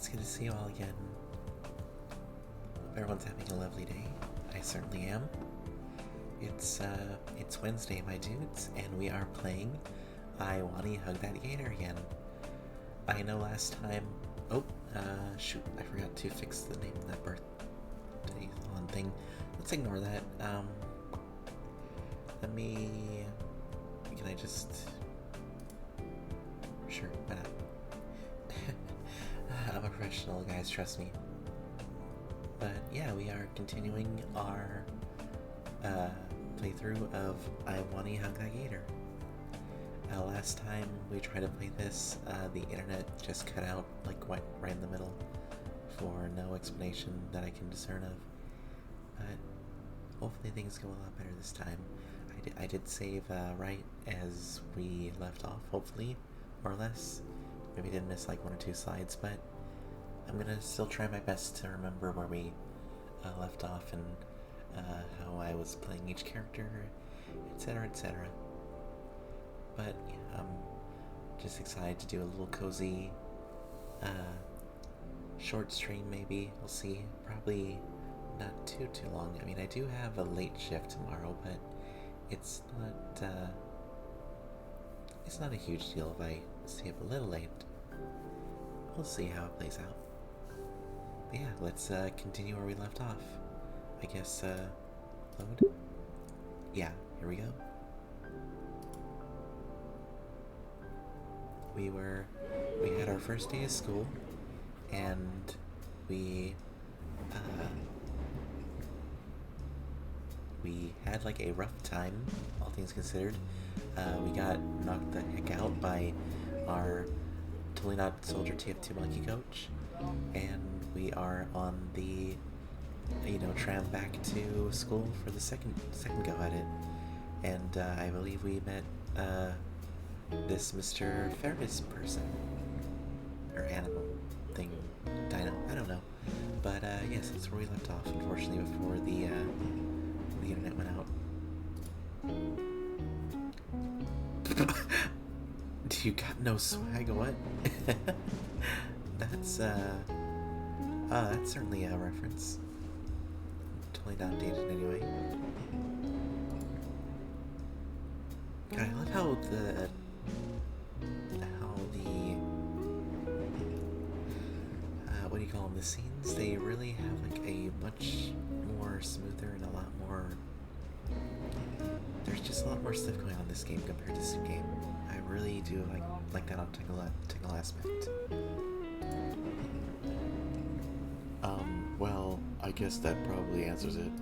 It's good to see you all again. Hope everyone's having a lovely day. I certainly am. It's Wednesday, my dudes, and we are playing Wani Hug That Gator again. I know last time... Oh, shoot, I forgot to fix the name of that birthday thing. Let's ignore that. Let me... Can I just... Sure, why not? I'm a professional, guys, trust me. But yeah, we are continuing our playthrough of I Wani Hug That Gator. Last time we tried to play this, the internet just cut out like right in the middle for no explanation that I can discern of. But hopefully things go a lot better this time. I did save right as we left off, hopefully, more or less. Maybe didn't miss like one or two slides, but I'm gonna still try my best to remember where we left off and how I was playing each character, etc., etc. But yeah, I'm just excited to do a little cozy short stream. Maybe we'll see. Probably not too long. I mean, I do have a late shift tomorrow, but it's not a huge deal if I stay up a little late. We'll see how it plays out. But yeah, let's continue where we left off. I guess load. Yeah, here we go. We had our first day of school, and we had like a rough time, all things considered. We got knocked the heck out by our Totally Not Soldier TF2 monkey coach, and we are on the tram back to school for the second go at it. And I believe we met this Mr. Ferris person, or animal thing, dino, I don't know. But yes, that's where we left off, unfortunately, before the internet went out. You got no swag, what? That's certainly a reference. Totally not dated anyway. God, I love how the what do you call them, the scenes, they really have like a much more smoother and a lot more, there's just a lot more stuff going on in this game compared to this game. I really do like that on technical aspect. Well, I guess that probably answers it.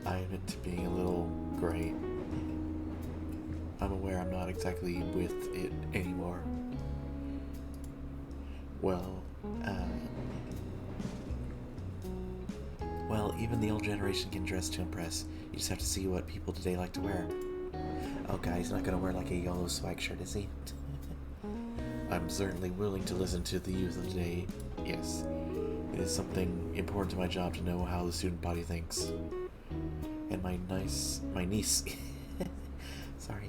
I admit to being a little gray. I'm aware I'm not exactly with it anymore. Well, even the old generation can dress to impress. You just have to see what people today like to wear. Oh, God, he's not gonna wear like a yellow swag shirt, is he? I'm certainly willing to listen to the youth of today, yes. It is something important to my job to know how the student body thinks. And my niece... sorry.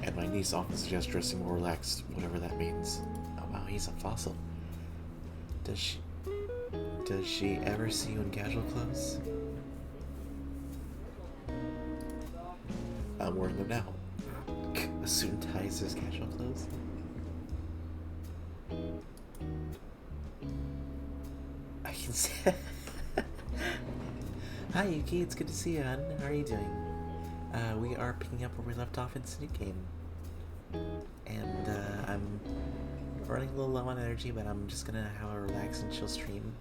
And my niece often suggests dressing more relaxed, whatever that means. Oh, wow, he's a fossil. Does she ever see you in casual clothes? I'm wearing them now. A suit and tie is his casual clothes? I can see. Hi Yuki, it's good to see you, hon. How are you doing? We are picking up where we left off in Snoot Game. And I'm running a little low on energy, but I'm just gonna have a relax and chill stream.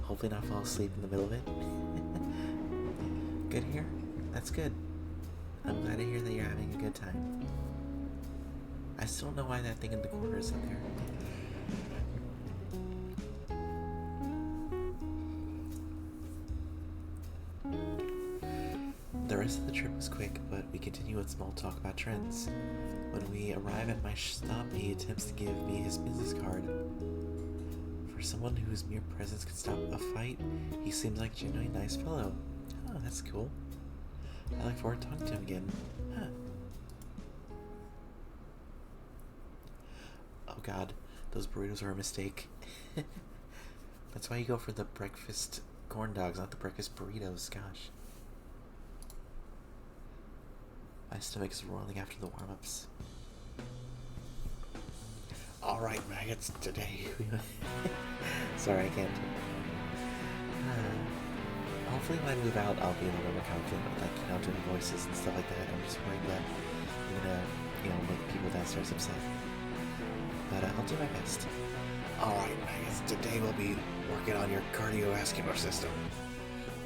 Hopefully not fall asleep in the middle of it. Good here? That's good. I'm glad to hear that you're having a good time. I still don't know why that thing in the corner is up there. The rest of the trip was quick, but we continue with small talk about trends. When we arrive at my stop, he attempts to give me his business card. For someone whose mere presence could stop a fight, he seems like a genuinely nice fellow. Oh, that's cool. I look forward to talking to him again. Huh. Oh god, those burritos are a mistake. That's why you go for the breakfast corn dogs, not the breakfast burritos. Gosh. My stomach is rolling after the warm-ups. Alright, maggots, today. Sorry, I can't. Hopefully when I move out, I'll be a little more confident with like doing voices and stuff like that. I'm just worried that I'm gonna, make people downstairs upset. But I'll do my best. Alright, maggots, today we'll be working on your cardiovascular system.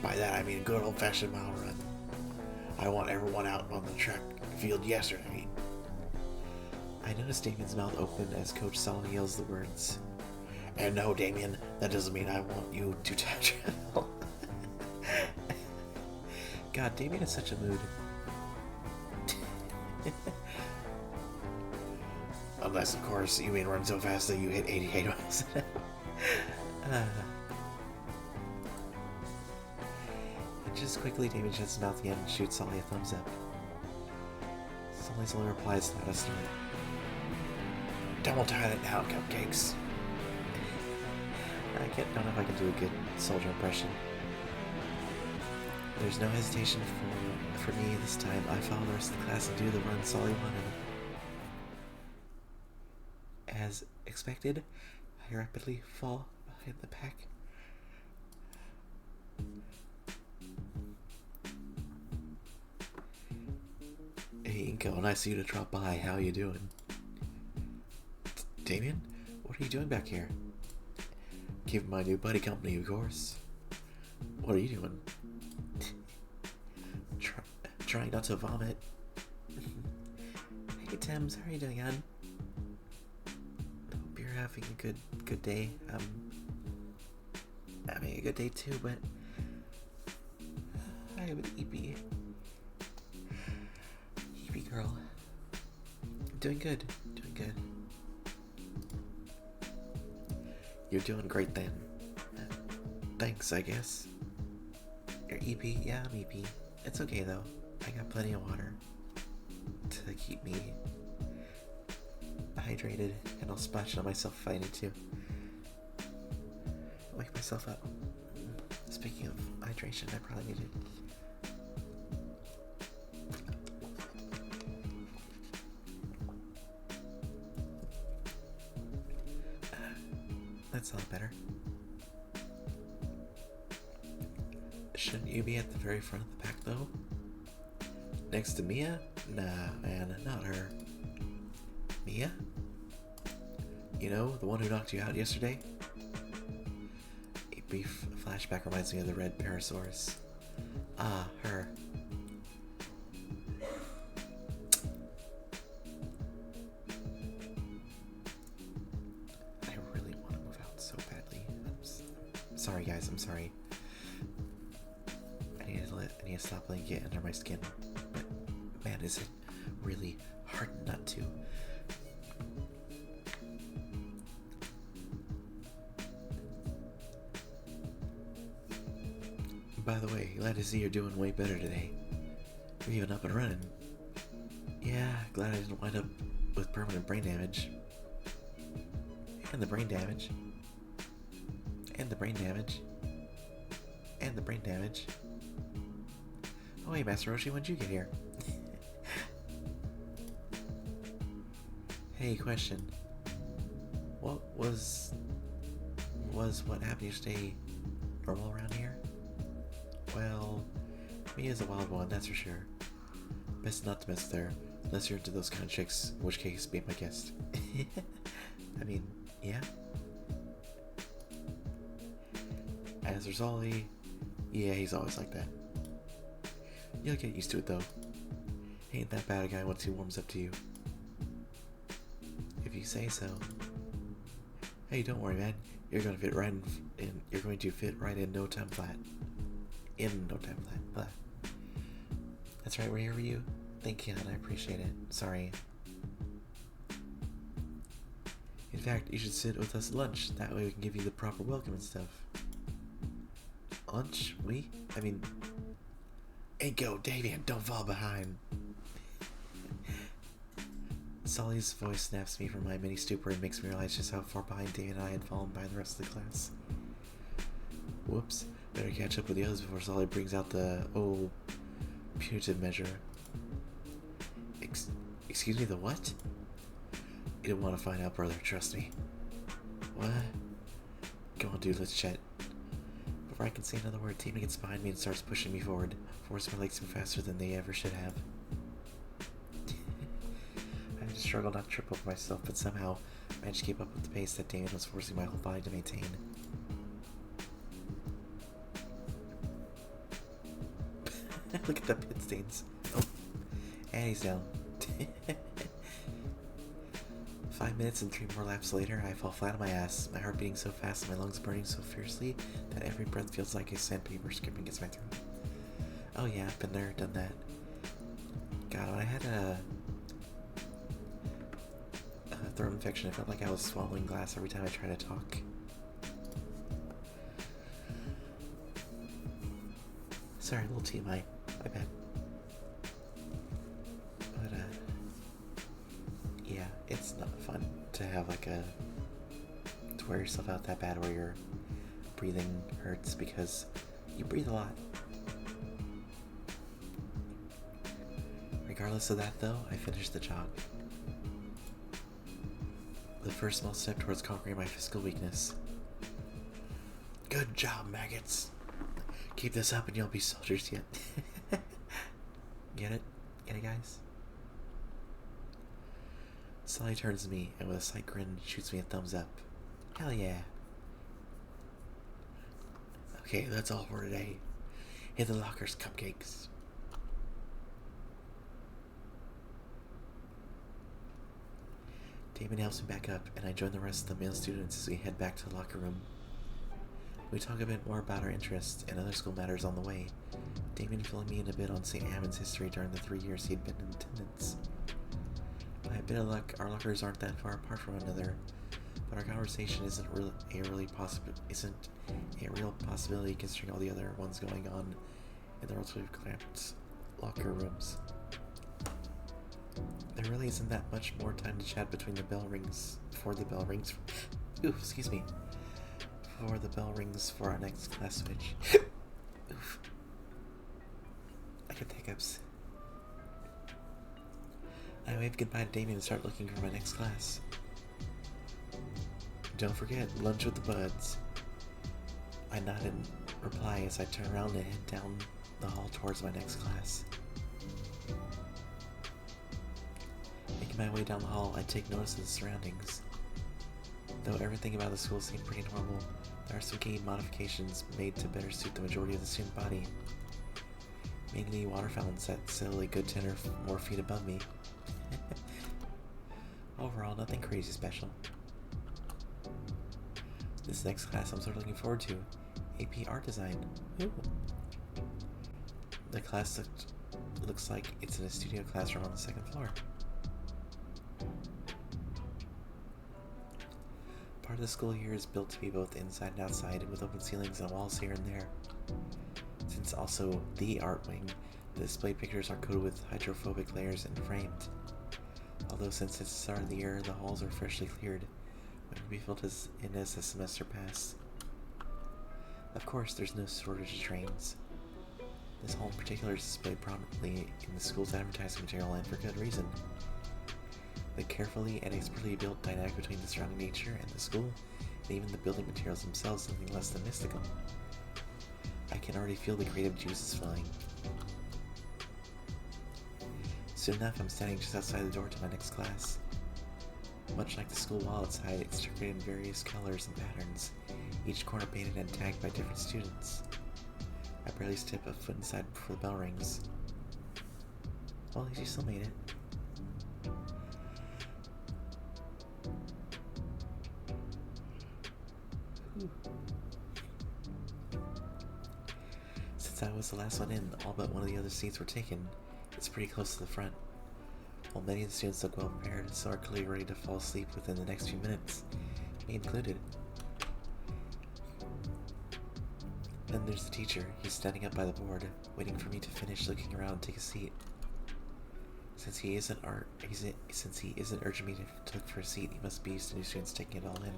By that I mean a good old-fashioned mile run. I want everyone out on the track field yesterday. I noticed Damien's mouth open as Coach Solomon yells the words. And no, Damien, that doesn't mean I want you to touch it. God, Damien is such a mood. Unless, of course, you mean run so fast that you hit 88 miles an hour. Just quickly, Damien shuts his mouth again and shoots Solly a thumbs up. Solly's only replies not a start. Double time it now, cupcakes. Don't know if I can do a good soldier impression. There's no hesitation for me this time. I follow the rest of the class and do the run Solly wanted. As expected, I rapidly fall behind the pack. Hey Inko, nice of you to drop by. How you doing? Damien? What are you doing back here? Keeping my new buddy company, of course. What are you doing? Trying not to vomit. Hey Thames, how are you doing, hon? Hope you're having a good day. Having a good day too, but I have an EP. EP girl. Doing good. Doing good. You're doing great then. Thanks, I guess. Your EP? Yeah, I'm EP. It's okay though. I got plenty of water to keep me hydrated, and I'll splash it on myself if I need to. Wake myself up. Speaking of hydration, I probably need it. That's a lot better. Shouldn't you be at the very front of the pack though? Next to Mia? Nah, man, not her. Mia? You know, the one who knocked you out yesterday? A brief flashback reminds me of the red Parasaurus. Ah, her. I really want to move out so badly. I'm sorry, guys, I'm sorry. I need to stop letting it get under my skin. But man, is it really hard not to. By the way, glad to see you're doing way better today. You're even up and running. Yeah, glad I didn't wind up with permanent brain damage. And the brain damage. And the brain damage. And the brain damage. Oh hey, Master Roshi, when'd you get here? Hey, question. What was what happened yesterday normal around here? Well, Mia's a wild one, that's for sure. Best not to mess with her, unless you're into those kind of chicks, in which case, be my guest. I mean, yeah? As for Zolly, yeah, he's always like that. You'll get used to it, though. Ain't that bad a guy once he warms up to you. If you say so. Hey, don't worry, man. You're going to fit right in. You're going to fit right in no time flat. In no time flat. That's right. Where were you? Thank you, and I appreciate it. Sorry. In fact, you should sit with us at lunch. That way we can give you the proper welcome and stuff. Lunch? Hey, go, Davian, don't fall behind. Solly's voice snaps me from my mini stupor and makes me realize just how far behind Dave and I had fallen by the rest of the class. Whoops. Better catch up with the others before Solly brings out the, punitive measure. Excuse me, the what? You don't want to find out, brother, trust me. What? Go on, dude, let's chat. Before I can say another word, Tina gets behind me and starts pushing me forward, forcing my legs to move faster than they ever should have. I just struggle not to trip over myself, but somehow I managed to keep up with the pace that Damien was forcing my whole body to maintain. Look at the pit stains. Oh, and he's down. 5 minutes and 3 more laps later, I fall flat on my ass, my heart beating so fast and my lungs burning so fiercely that every breath feels like a sandpaper scraping against my throat. Oh yeah, I've been there, done that. God, when I had a throat infection, it felt like I was swallowing glass every time I tried to talk. Sorry, little TMI. My bad. But, yeah, it's not fun to have, to wear yourself out that bad where your breathing hurts because you breathe a lot. Regardless of that, though, I finished the jog. The first small step towards conquering my physical weakness. Good job, maggots. Keep this up and you'll be soldiers yet. Get it? Get it, guys? Sally turns to me and with a slight grin shoots me a thumbs up. Hell yeah. Okay, that's all for today. Hit the lockers, cupcakes. Damon helps me back up, and I join the rest of the male students as we head back to the locker room. We talk a bit more about our interests and other school matters on the way, Damon filling me in a bit on St. Ammon's history during the 3 years he'd been in attendance. By a bit of luck, our lockers aren't that far apart from one another, but our conversation isn't a real possibility considering all the other ones going on in the relatively cramped locker rooms. There really isn't that much more time to chat before the bell rings for our next class switch. Oof. I get hiccups. I wave goodbye to Damien and start looking for my next class. Don't forget, lunch with the buds. I nod in reply as I turn around and head down the hall towards my next class. Making my way down the hall, I take notice of the surroundings. Though everything about the school seemed pretty normal, there are some key modifications made to better suit the majority of the student body. Mainly water fountains that sit a good 10 or more feet above me. Overall, nothing crazy special. This next class I'm sort of looking forward to, AP Art Design. Ooh. The class looks like it's in a studio classroom on the second floor. Part of the school here is built to be both inside and outside, with open ceilings and walls here and there. Since also the art wing, the display pictures are coated with hydrophobic layers and framed. Although since it's the start of the year, the halls are freshly cleared, waiting to be filled in as the semester passes. Of course, there's no shortage of trains. This hall in particular is displayed prominently in the school's advertising material, and for good reason. The carefully and expertly built dynamic between the surrounding nature and the school, and even the building materials themselves, something less than mystical. I can already feel the creative juices flowing. Soon enough, I'm standing just outside the door to my next class. Much like the school wall outside, it's decorated in various colors and patterns, each corner painted and tagged by different students. I barely step a foot inside before the bell rings. Well, at least you still made it. Since I was the last one in, all but one of the other seats were taken. It's pretty close to the front. While many of the students look well prepared, so are clearly ready to fall asleep within the next few minutes, me included. Then there's the teacher. He's standing up by the board, waiting for me to finish looking around and take a seat. Since he isn't urging me to look for a seat, he must be used to new students taking it all in.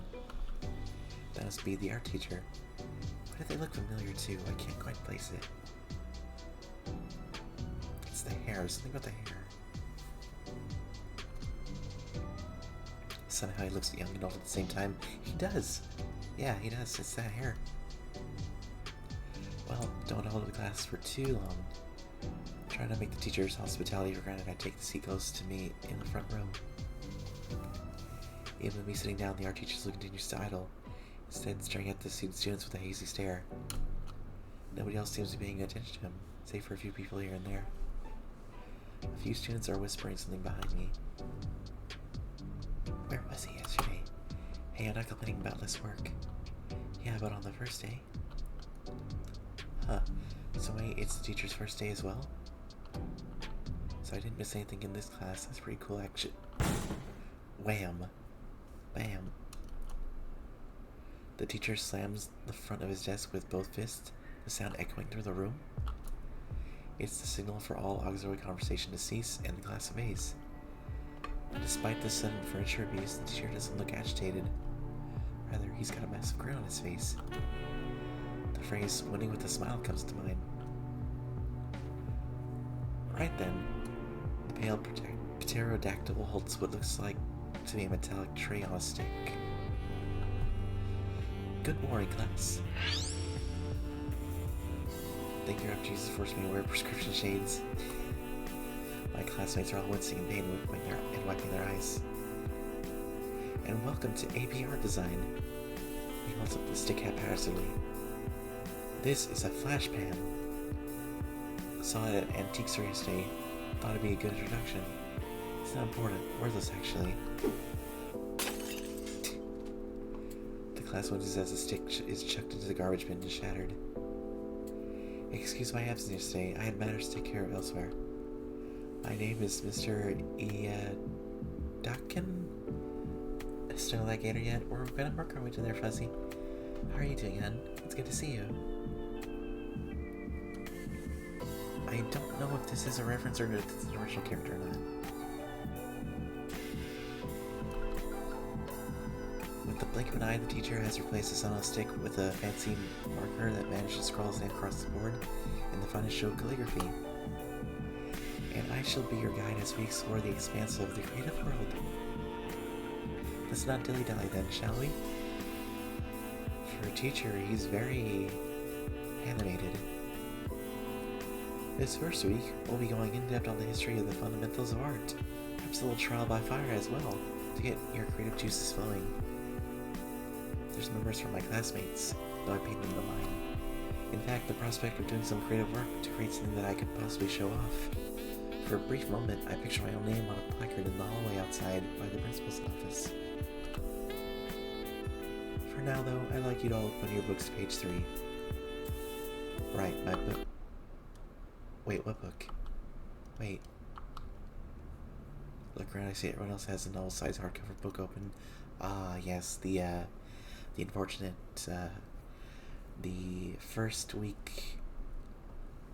That must be the art teacher. Why do they look familiar too? I can't quite place it. It's the hair. Something about the hair. Somehow he looks young and old at the same time. He does! Yeah, he does. It's that hair. Well, don't hold the class for too long. Trying to make the teacher's hospitality for granted, I take the seat close to me in the front row. Even with me sitting down, the art teacher still continues to idle, instead staring at the students with a hazy stare. Nobody else seems to be paying attention to him, save for a few people here and there. A few students are whispering something behind me. Where was he yesterday? Hey, I'm not complaining about less work. Yeah, but on the first day? Huh. So wait, it's the teacher's first day as well? So I didn't miss anything in this class. That's pretty cool, actually. Wham. Bam. The teacher slams the front of his desk with both fists, the sound echoing through the room. It's the signal for all auxiliary conversation to cease, and the class obeys. Despite the sudden furniture abuse, the teacher doesn't look agitated. Rather, he's got a massive grin on his face. The phrase, winning with a smile, comes to mind. Right then, the pale pterodactyl holds what looks like to be a metallic tray on a stick. Good morning, class. Thank your Jesus forced me to wear prescription shades. My classmates are all wincing in pain and wiping their eyes. And welcome to AP Art Design. He holds up the stick haphazardly. This is a flash pan. Saw it at Antique Store yesterday. Thought it'd be a good introduction. It's not important. Worthless, actually. The class winces as the stick is chucked into the garbage bin and shattered. Excuse my absence yesterday. I had matters to take care of elsewhere. My name is Mr. Duckin. Still that Gator yet? We're gonna work our way to there, Fuzzy. How are you doing, hon? It's good to see you. I don't know if this is a reference or if it's an original character or not. With the blink of an eye, the teacher has replaced the sun on a stick with a fancy marker that managed to scroll his name across the board in the finest show of calligraphy. And I shall be your guide as we explore the expanse of the creative world. Let's not dilly-dally then, shall we? For a teacher, he's very animated. This first week, we'll be going in-depth on the history of the fundamentals of art. Perhaps a little trial by fire as well, to get your creative juices flowing. There's members from my classmates, though I paid them the line. In fact, the prospect of doing some creative work to create something that I could possibly show off. For a brief moment, I picture my own name on a placard in the hallway outside by the principal's office. For now, though, I'd like you to all open your books to page 3. Right, my book. Wait, what book? Wait. Look around, I see everyone else has a novel-sized hardcover book open. Ah, yes, the unfortunate, the first week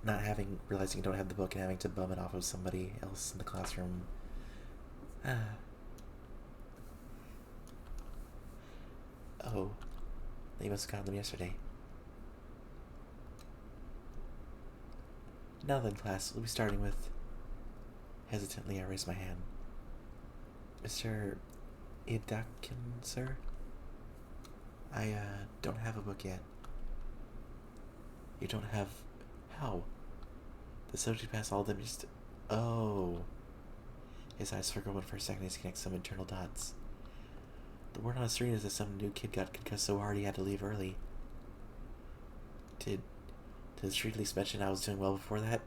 not realizing you don't have the book and having to bum it off of somebody else in the classroom. Oh, they must have gotten them yesterday. Now then, class, we'll be starting with... Hesitantly, I raise my hand. Mr. Idakin, sir? I, don't have a book yet. You don't have... How? The subject passed all of them just... Oh. His eyes flicker open for a second as he connects some internal dots. The word on the street is that some new kid got concussed so hard he had to leave early. Did the street at least mention I was doing well before that?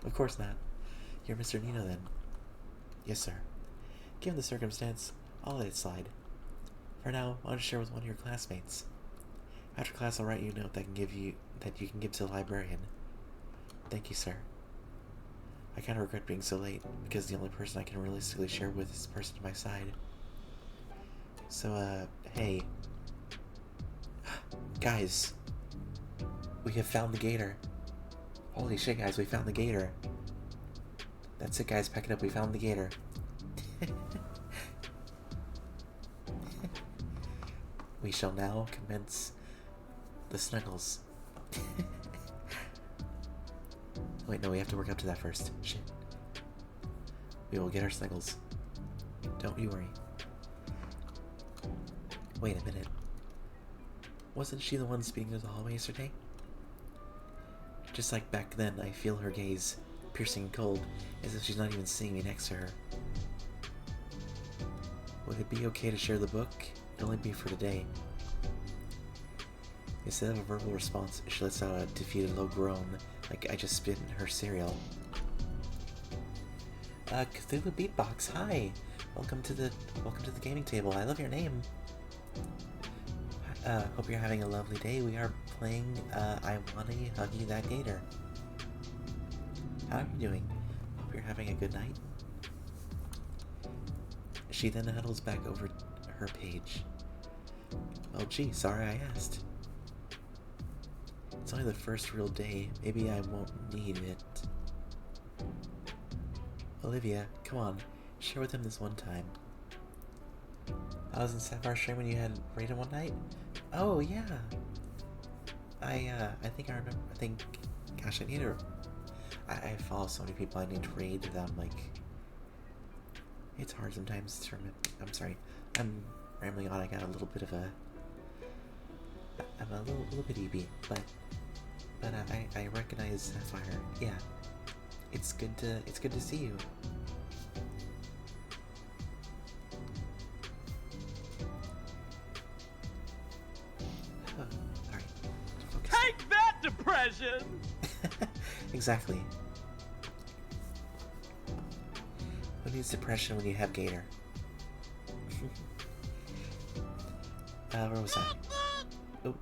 Of course not. You're Mr. Nino then? Yes, sir. Given the circumstance, I'll let it slide. For now, why don't you share with one of your classmates? After class, I'll write you a note that you can give to the librarian. Thank you, sir. I kind of regret being so late, because the only person I can realistically share with is the person to my side. So, hey. Guys. We have found the Gator. Holy shit, guys, we found the Gator. That's it, guys, pack it up, we found the Gator. We shall now commence the snuggles. Wait, no, we have to work up to that first. Shit. We will get our snuggles. Don't you worry. Wait a minute. Wasn't she the one speeding through the hallway yesterday? Just like back then, I feel her gaze, piercing and cold, as if she's not even seeing me next to her. Would it be okay to share the book? It'll only be for today. Instead of a verbal response, she lets out a defeated low groan, like I just spit in her cereal. Cthulhu Beatbox, hi! Welcome to the gaming table. I love your name. Hope you're having a lovely day. We are playing, I Wani, Huggy That Gator. How are you doing? Hope you're having a good night. She then huddles back over her page. Oh gee, sorry I asked. It's only the first real day. Maybe I won't need it. Olivia, come on. Share with him this one time. I was in Sapphire Stream when you had raided one night? Oh, yeah. I think I remember. Gosh, I need to... I follow so many people I need to raid that I'm like... It's hard sometimes to remember. I'm sorry. I'm rambling on. I got a little bit of a... I'm a little bit EB, but I recognize Sapphire. Yeah. It's good to see you. Alright. Take that, depression! Exactly. Who needs depression when you have Gator? Where was I? Oh.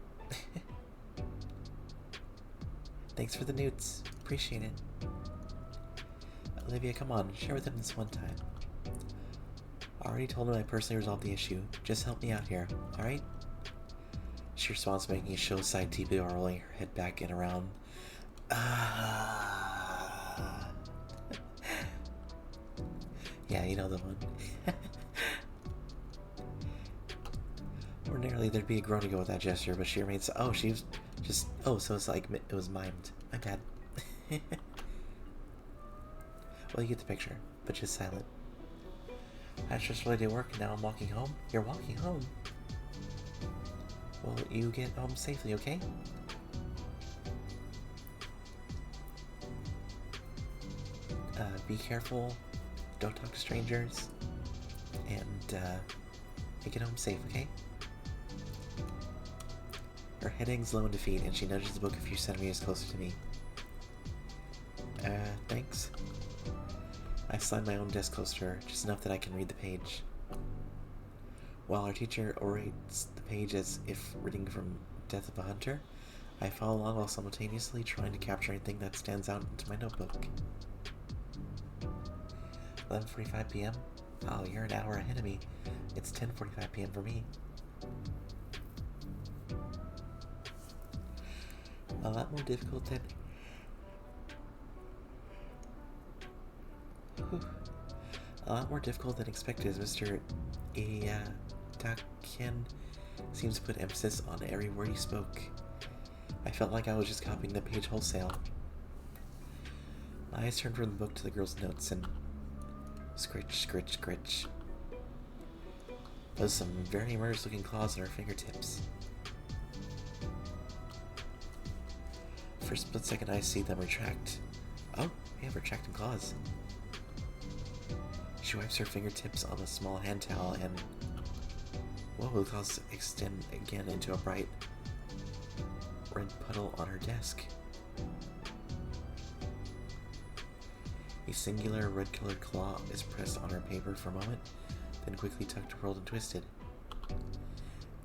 Thanks for the newts. Appreciate it. Olivia, come on. Share with him this one time. I already told him I personally resolved the issue. Just help me out here, alright? She responds, making a show side TP while rolling her head back and around. Yeah, you know the one. Ordinarily, there'd be a groan to go with that gesture, but she remains. Oh, she was just. Oh, so it's like it was mimed. My bad. Well, you get the picture, but just silent. I just really did work, and now I'm walking home. You're walking home. Well, you get home safely, okay? Be careful. Don't talk to strangers. And, make it home safe, okay? Her head hangs low in defeat, and she nudges the book a few centimeters closer to me. Thanks. I slide my own desk closer to her, just enough that I can read the page. While our teacher orates the page as if reading from Death of a Hunter, I follow along while simultaneously trying to capture anything that stands out into my notebook. 11:45 p.m.? Oh, you're an hour ahead of me. It's 10:45 p.m. for me. A lot more difficult than... A lot more difficult than expected, as Mr. Iyatakian seems to put emphasis on every word he spoke. I felt like I was just copying the page wholesale. My eyes turned from the book to the girl's notes and... Scritch, scritch, scritch. Those some very murderous-looking claws on her fingertips. For a split second, I see them retract. Oh, we have retracting claws. She wipes her fingertips on a small hand towel and... Whoa, the claws extend again into a bright red puddle on her desk. A singular red-colored claw is pressed on her paper for a moment, then quickly tucked, rolled, and twisted,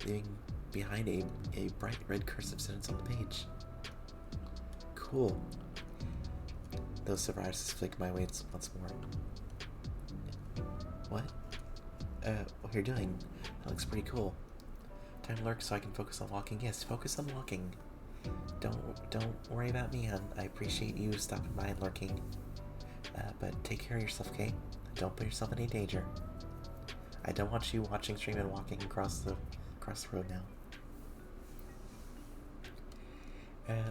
leaving behind a bright red cursive sentence on the page. Cool. Those surprises flick my way once more. What? What you're doing? That looks pretty cool. Time to lurk so I can focus on walking. Yes, focus on walking. Don't worry about me, hon. I appreciate you stopping by and lurking. But take care of yourself, okay? Don't put yourself in any danger. I don't want you watching stream and walking across the across the road now.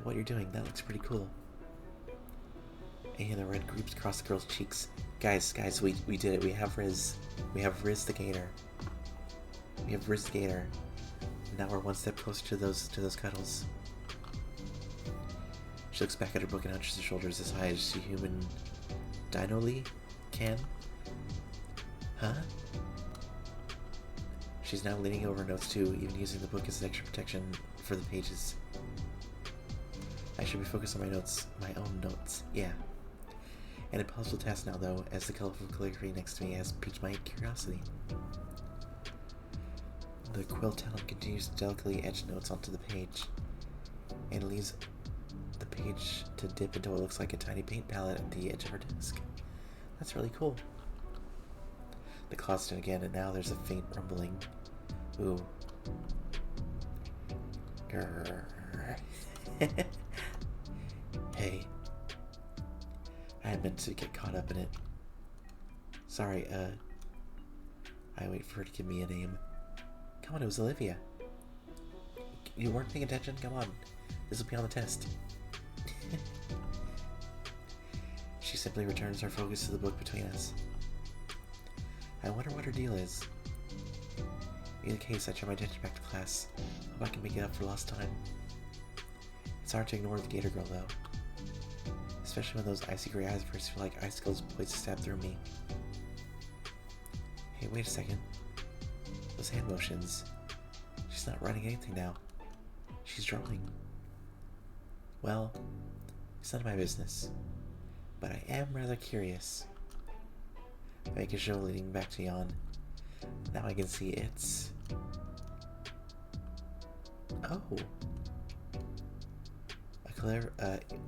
What you're doing, that looks pretty cool. And the red groups across the girl's cheeks. Guys, we did it. We have Riz. We have Riz the Gator. We have Riz the Gator. Now we're one step closer to those cuddles. She looks back at her book and hunches her shoulders as high as she human Dino-ly can. Huh? She's now leaning over notes too, even using the book as extra protection for the pages. I should be focused on my notes, my own notes, yeah. An impossible task now though, as the colorful calligraphy next to me has piqued my curiosity. The quill talent continues to delicately etch notes onto the page, and leaves the page to dip into what looks like a tiny paint palette at the edge of her desk. That's really cool. The claws did again, and now there's a faint rumbling. Ooh. Grrr. Hey. I meant to get caught up in it. Sorry, I wait for her to give me a name. Come on, it was Olivia. You weren't paying attention? Come on. This will be on the test. She simply returns her focus to the book between us. I wonder what her deal is. In the case, I turn my attention back to class. Hope I can make it up for lost time. It's hard to ignore the Gator Girl, though. Especially when those icy gray eyes first feel like icicles poised to stab through me. Hey, wait a second. Those hand motions. She's not writing anything now. She's drawing. Well, it's none of my business. But I am rather curious. I make a show leading back to yawn. Now I can see it's... Oh.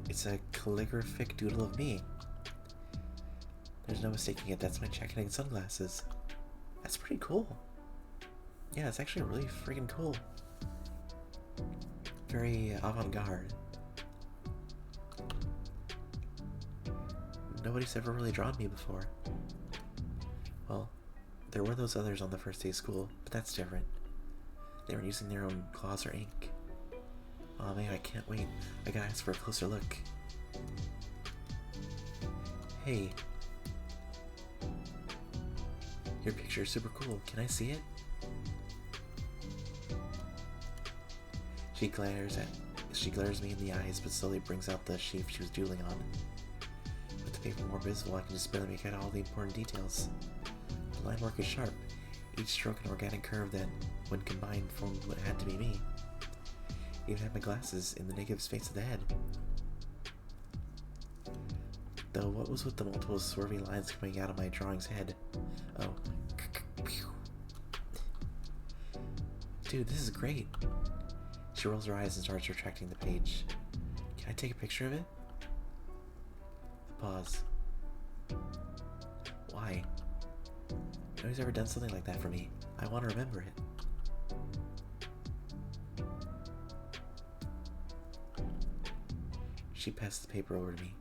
It's a calligraphic doodle of me. There's no mistaking it, that's my jacket and sunglasses. That's pretty cool. Yeah, it's actually really freaking cool. Very avant-garde. Nobody's ever really drawn me before. Well, there were those others on the first day of school, but that's different. They weren't using their own claws or ink. Oh man, I can't wait. I gotta ask for a closer look. Hey. Your picture is super cool. Can I see it? She glares me in the eyes, but slowly brings out the sheaf she was doodling on. With the paper more visible, I can just barely make out all the important details. The line work is sharp, each stroke an organic curve that, when combined, formed what had to be me. Even had my glasses in the negative space of the head. Though, what was with the multiple swerving lines coming out of my drawing's head? Oh. Dude, this is great. She rolls her eyes and starts retracting the page. Can I take a picture of it? I pause. Why? Nobody's ever done something like that for me. I want to remember it. She passed the paper over to me.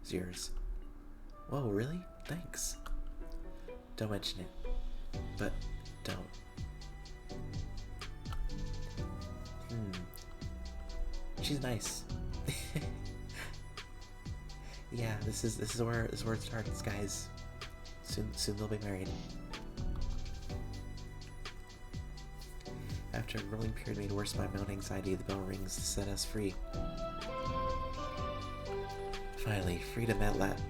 It's yours. Whoa, really? Thanks. Don't mention it. But don't. She's nice. Yeah, this is where it starts, guys. Soon they'll be married. After a grueling period made worse by my own anxiety, the bell rings to set us free. Finally, freedom at last.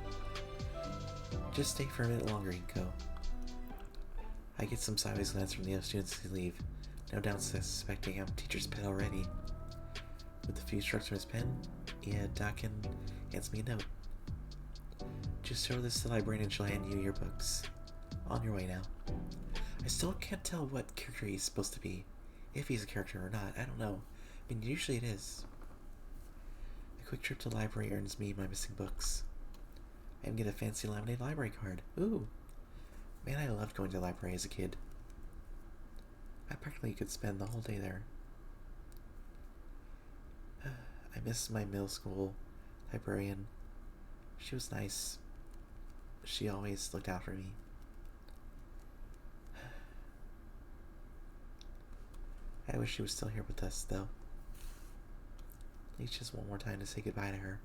Just stay for a minute longer, Inko. I get some sideways glance from the other students as they leave, no doubt suspecting I'm teacher's pet already. With a few strokes from his pen, Dakin hands me a note. Just show this to the librarian and she'll hand you your books. On your way now. I still can't tell what character he's supposed to be. If he's a character or not, I don't know. I mean, usually it is. A quick trip to the library earns me my missing books. I even get a fancy laminated library card. Ooh. Man, I loved going to the library as a kid. I practically could spend the whole day there. I miss my middle school librarian. She was nice. She always looked out for me. I wish she was still here with us, though. At least just one more time to say goodbye to her.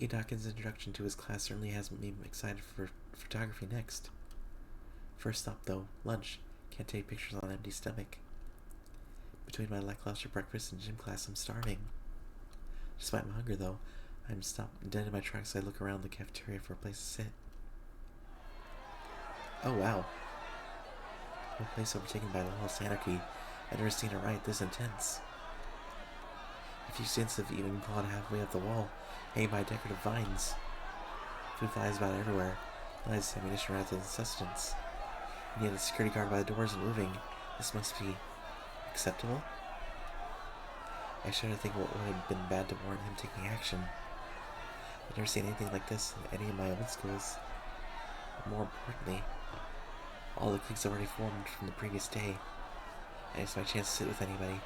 Dawkins' introduction to his class certainly has me excited for photography next. First stop, though, lunch. Can't take pictures on an empty stomach. Between my lackluster breakfast and gym class, I'm starving. Despite my hunger, though, I'm stopped dead in my tracks as I look around the cafeteria for a place to sit. Oh, wow. No place overtaken by lawless anarchy. I've never seen it right this intense. A few students have even clawed halfway up the wall, hanging by decorative vines. Food flies about everywhere. Lies ammunition rather than sustenance. And yet the security guard by the door isn't moving. This must be acceptable? I shudder to think what would have been bad to warrant him taking action. I've never seen anything like this in any of my old schools. But more importantly, all the cliques have already formed from the previous day, and it's my chance to sit with anybody.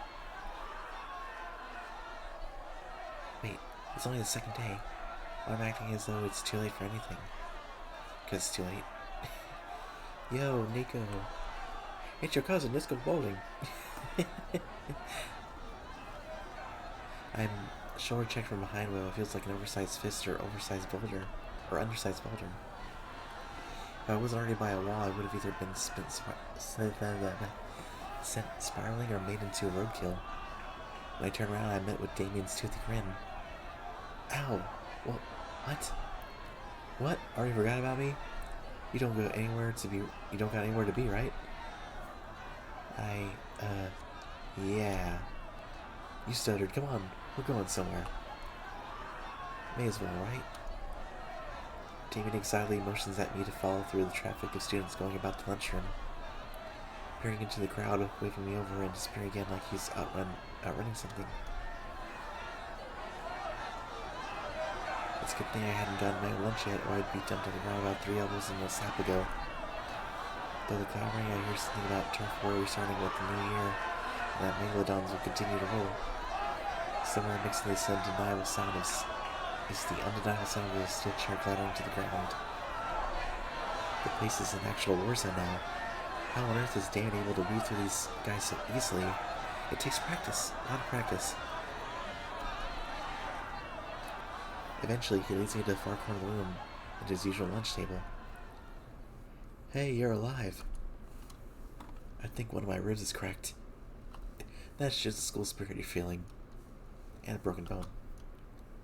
Wait, it's only the second day. Why am I acting as though it's too late for anything? Because it's too late. Yo, Nico. It's your cousin, let's go bowling. I'm shoulder checked from behind while it feels like an oversized fist or undersized boulder. If I wasn't already by a wall, I would have either been sent spiraling or made into a roadkill. When I turned around, I met with Damien's toothy grin. Ow! Well, what? What? Already forgot about me? You don't got anywhere to be, right? Yeah. You stuttered. Come on, we're going somewhere. May as well, right? Damien excitedly motions at me to follow through the traffic of students going about the lunchroom. Peering into the crowd, waving me over and disappearing again like he's outrunning something. It's a good thing I hadn't gotten my lunch yet, or I'd be dumped on the ground about 3 elbows and a sap ago. Though the cloud ring, I hear something about turf war restarting with the new year, and that megalodons will continue to roll. Somewhere mixing this undeniable sound is the undeniable sound of a steel chair clattering to the ground. The place is an actual war zone now. How on earth is Dan able to weave through these guys so easily? It takes practice, a lot of practice. Eventually, he leads me to the far corner of the room, at his usual lunch table. Hey, you're alive. I think one of my ribs is cracked. That's just the school spirit you're feeling. And a broken bone.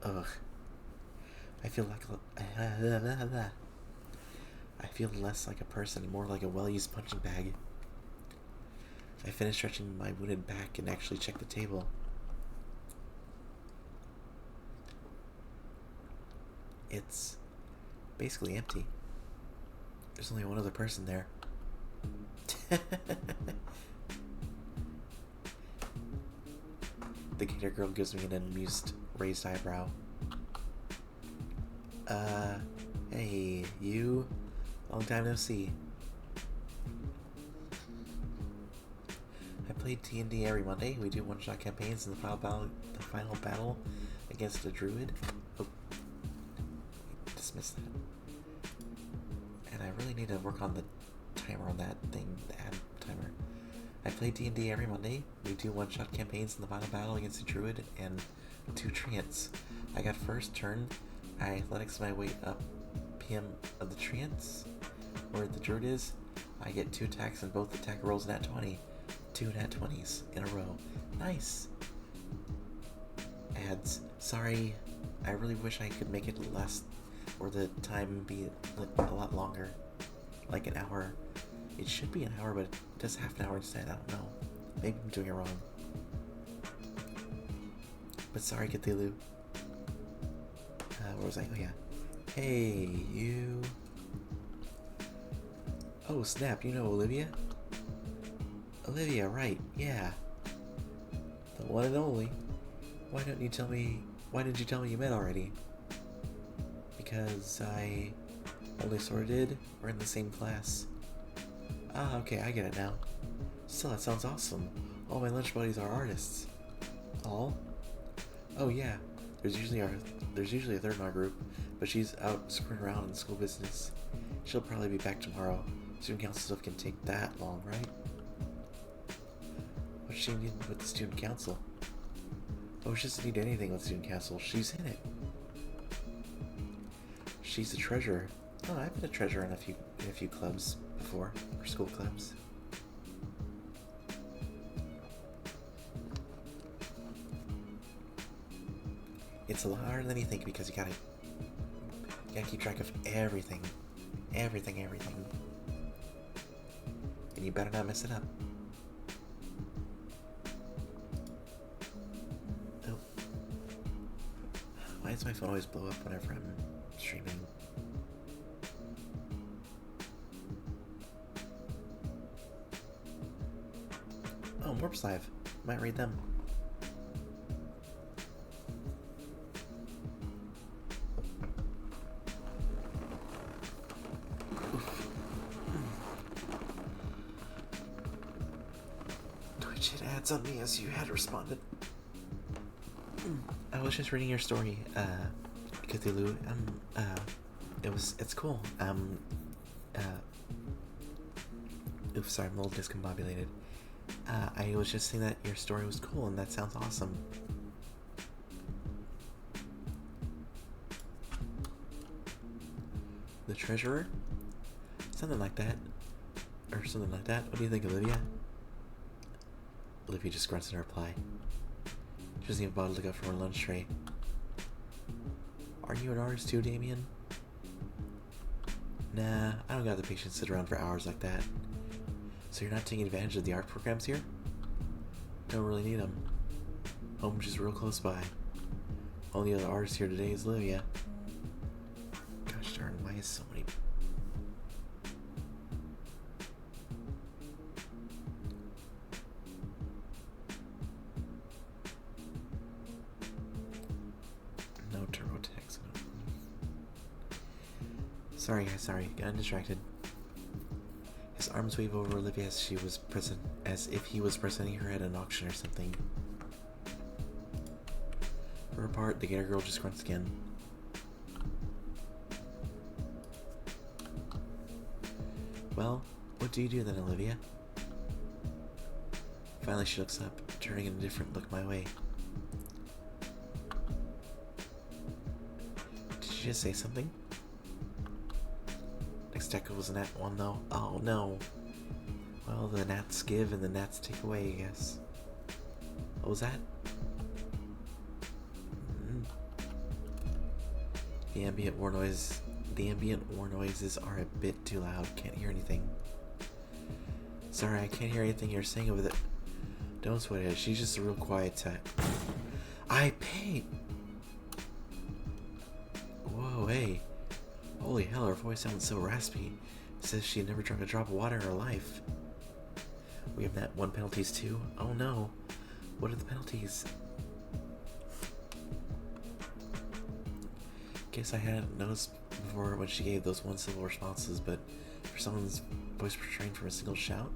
Ugh. I feel less like a person and more like a well-used punching bag. I finish stretching my wounded back and actually check the table. It's basically empty. There's only one other person there. The Gator girl gives me an amused, raised eyebrow. Hey, you. Long time no see. I play D&D every Monday. We do one-shot campaigns in the final battle against a druid. Oh, dismiss that. And I really need to work on the timer on that thing, the ad timer. I play D&D every Monday. We do one-shot campaigns in the final battle against a druid and 2 treants. I got first turn. I athletics my way up PM of the treants, where the druid is. I get 2 attacks and both attack rolls nat 20. 2 nat 20s in a row. Nice! Ads. Sorry, I really wish I could make it last, or the time be a lot longer. Like an hour. It should be an hour, but it does half an hour instead. I don't know. Maybe I'm doing it wrong. But sorry, Cthulhu. Where was I? Oh yeah. Hey, you. Oh snap! You know Olivia? Olivia, right? Yeah. The one and only. Why didn't you tell me you met already? Because I only sort of did. We're in the same class. Ah, okay, I get it now. Still, that sounds awesome. All my lunch buddies are artists. All? Oh yeah. There's usually a third in our group, but she's out screwing around in school business. She'll probably be back tomorrow. Student council stuff can take that long, right? What does she need with the student council? Oh, she doesn't need anything with student council. She's in it. She's the treasurer. Oh, I've been a treasurer in a few clubs before, or school clubs. It's a lot harder than you think because you gotta keep track of everything. Everything. And you better not mess it up. Oh. Why does my phone always blow up whenever I'm streaming? Oh, Warp's live. Might read them. Twitch hit ads on me as you had responded. I was just reading your story, Cthulhu. It's cool. Oops, sorry, I'm a little discombobulated. I was just saying that your story was cool, and that sounds awesome. The treasurer? Something like that. Or something like that. What do you think, Olivia? Olivia just grunts in reply. She doesn't even bother to look up from her lunch tray. Are you an artist too, Damien? Nah, I don't got the patience to sit around for hours like that. So you're not taking advantage of the art programs here? Don't really need them. Home's just real close by. Only other artist here today is Olivia. Gosh darn, why is so many... No turbo text. Sorry guys, sorry. Got distracted. His arms wave over Olivia as if he was presenting her at an auction or something. For her part, the Gator girl just grunts again. Well, what do you do then, Olivia? Finally she looks up, turning a different look my way. Did she just say something? Next echo was a nat one though. Oh no. Well, the gnats give and the gnats take away, I guess. What was that? The ambient war noises are a bit too loud. Can't hear anything. Sorry, I can't hear anything you're saying over there. Don't sweat it. She's just a real quiet type. I paid. Whoa, hey. Holy hell, her voice sounds so raspy. Says she never drank a drop of water in her life. We have that one penalties too? Oh no. What are the penalties? Guess I hadn't noticed before when she gave those one-syllable responses, but for someone's voice restrained from a single shout?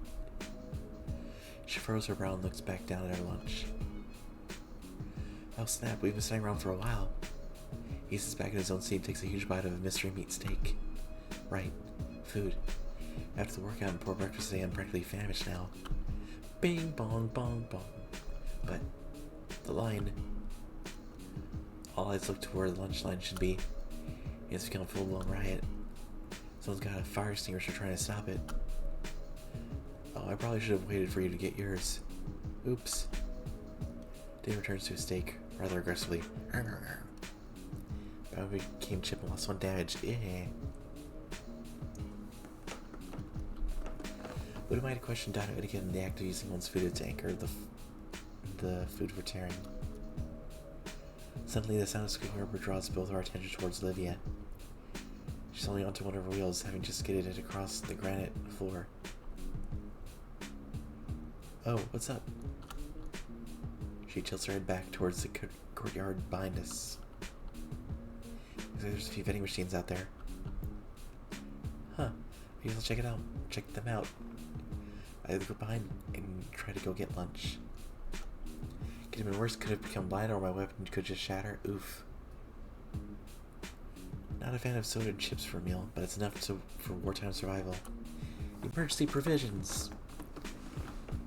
She furrows her brow and looks back down at her lunch. Oh snap, we've been sitting around for a while. He sits back in his own seat and takes a huge bite of a mystery meat steak. Right. Food. After the workout and poor breakfast today, I'm practically famished now. Bing bong bong bong. But the line. All eyes look to where the lunch line should be. It has become a full-blown riot. Someone's got a fire extinguisher trying to stop it. Oh, I probably should have waited for you to get yours. Oops. Dave returns to his steak, rather aggressively. I became chip and lost 1 damage. Yeah. What am I to question diet etiquette in the act of using one's food to anchor the food for tearing? Suddenly, the sound of squeaking rubber draws both our attention towards Olivia. She's holding onto one of her wheels, having just skidded it across the granite floor. Oh, what's up? She tilts her head back towards the courtyard behind us. There's a few vending machines out there. Huh. Maybe I'll check them out. I go behind and try to go get lunch. Could have been worse. Could have become blind, or my weapon could just shatter. Oof. Not a fan of soda and chips for a meal, but it's enough for wartime survival. Emergency provisions.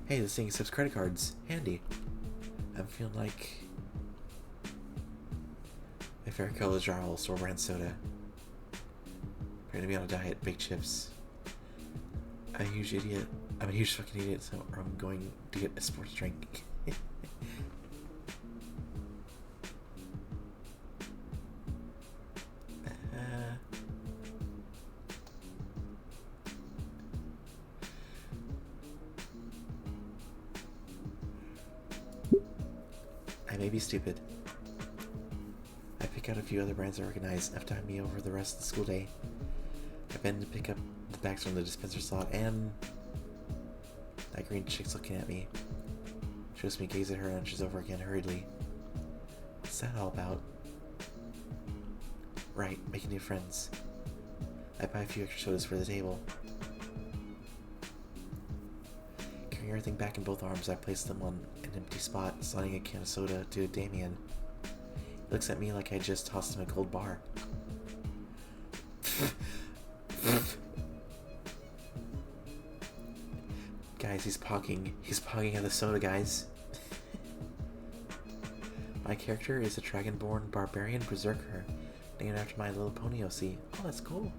Hey, this thing accepts credit cards. Handy. I'm feeling like my favorite color jar of store brand soda. Trying to be on a diet, big chips. I'm a huge idiot. I'm a huge fucking idiot, so I'm going to get a sports drink. I may be stupid. I pick out a few other brands I recognize enough to tide me over the rest of the school day. I bend to pick up the bags from the dispenser slot, and that green chick's looking at me. She lets me gaze at her and inches over again hurriedly. What's that all about? Right, making new friends. I buy a few extra sodas for the table. Carrying everything back in both arms, I place them on an empty spot, sliding a can of soda to Damien. He looks at me like I just tossed him a gold bar. Guys, he's pogging. He's pogging at the soda, guys. My character is a dragonborn barbarian berserker, named after My Little Pony OC. Oh, that's cool.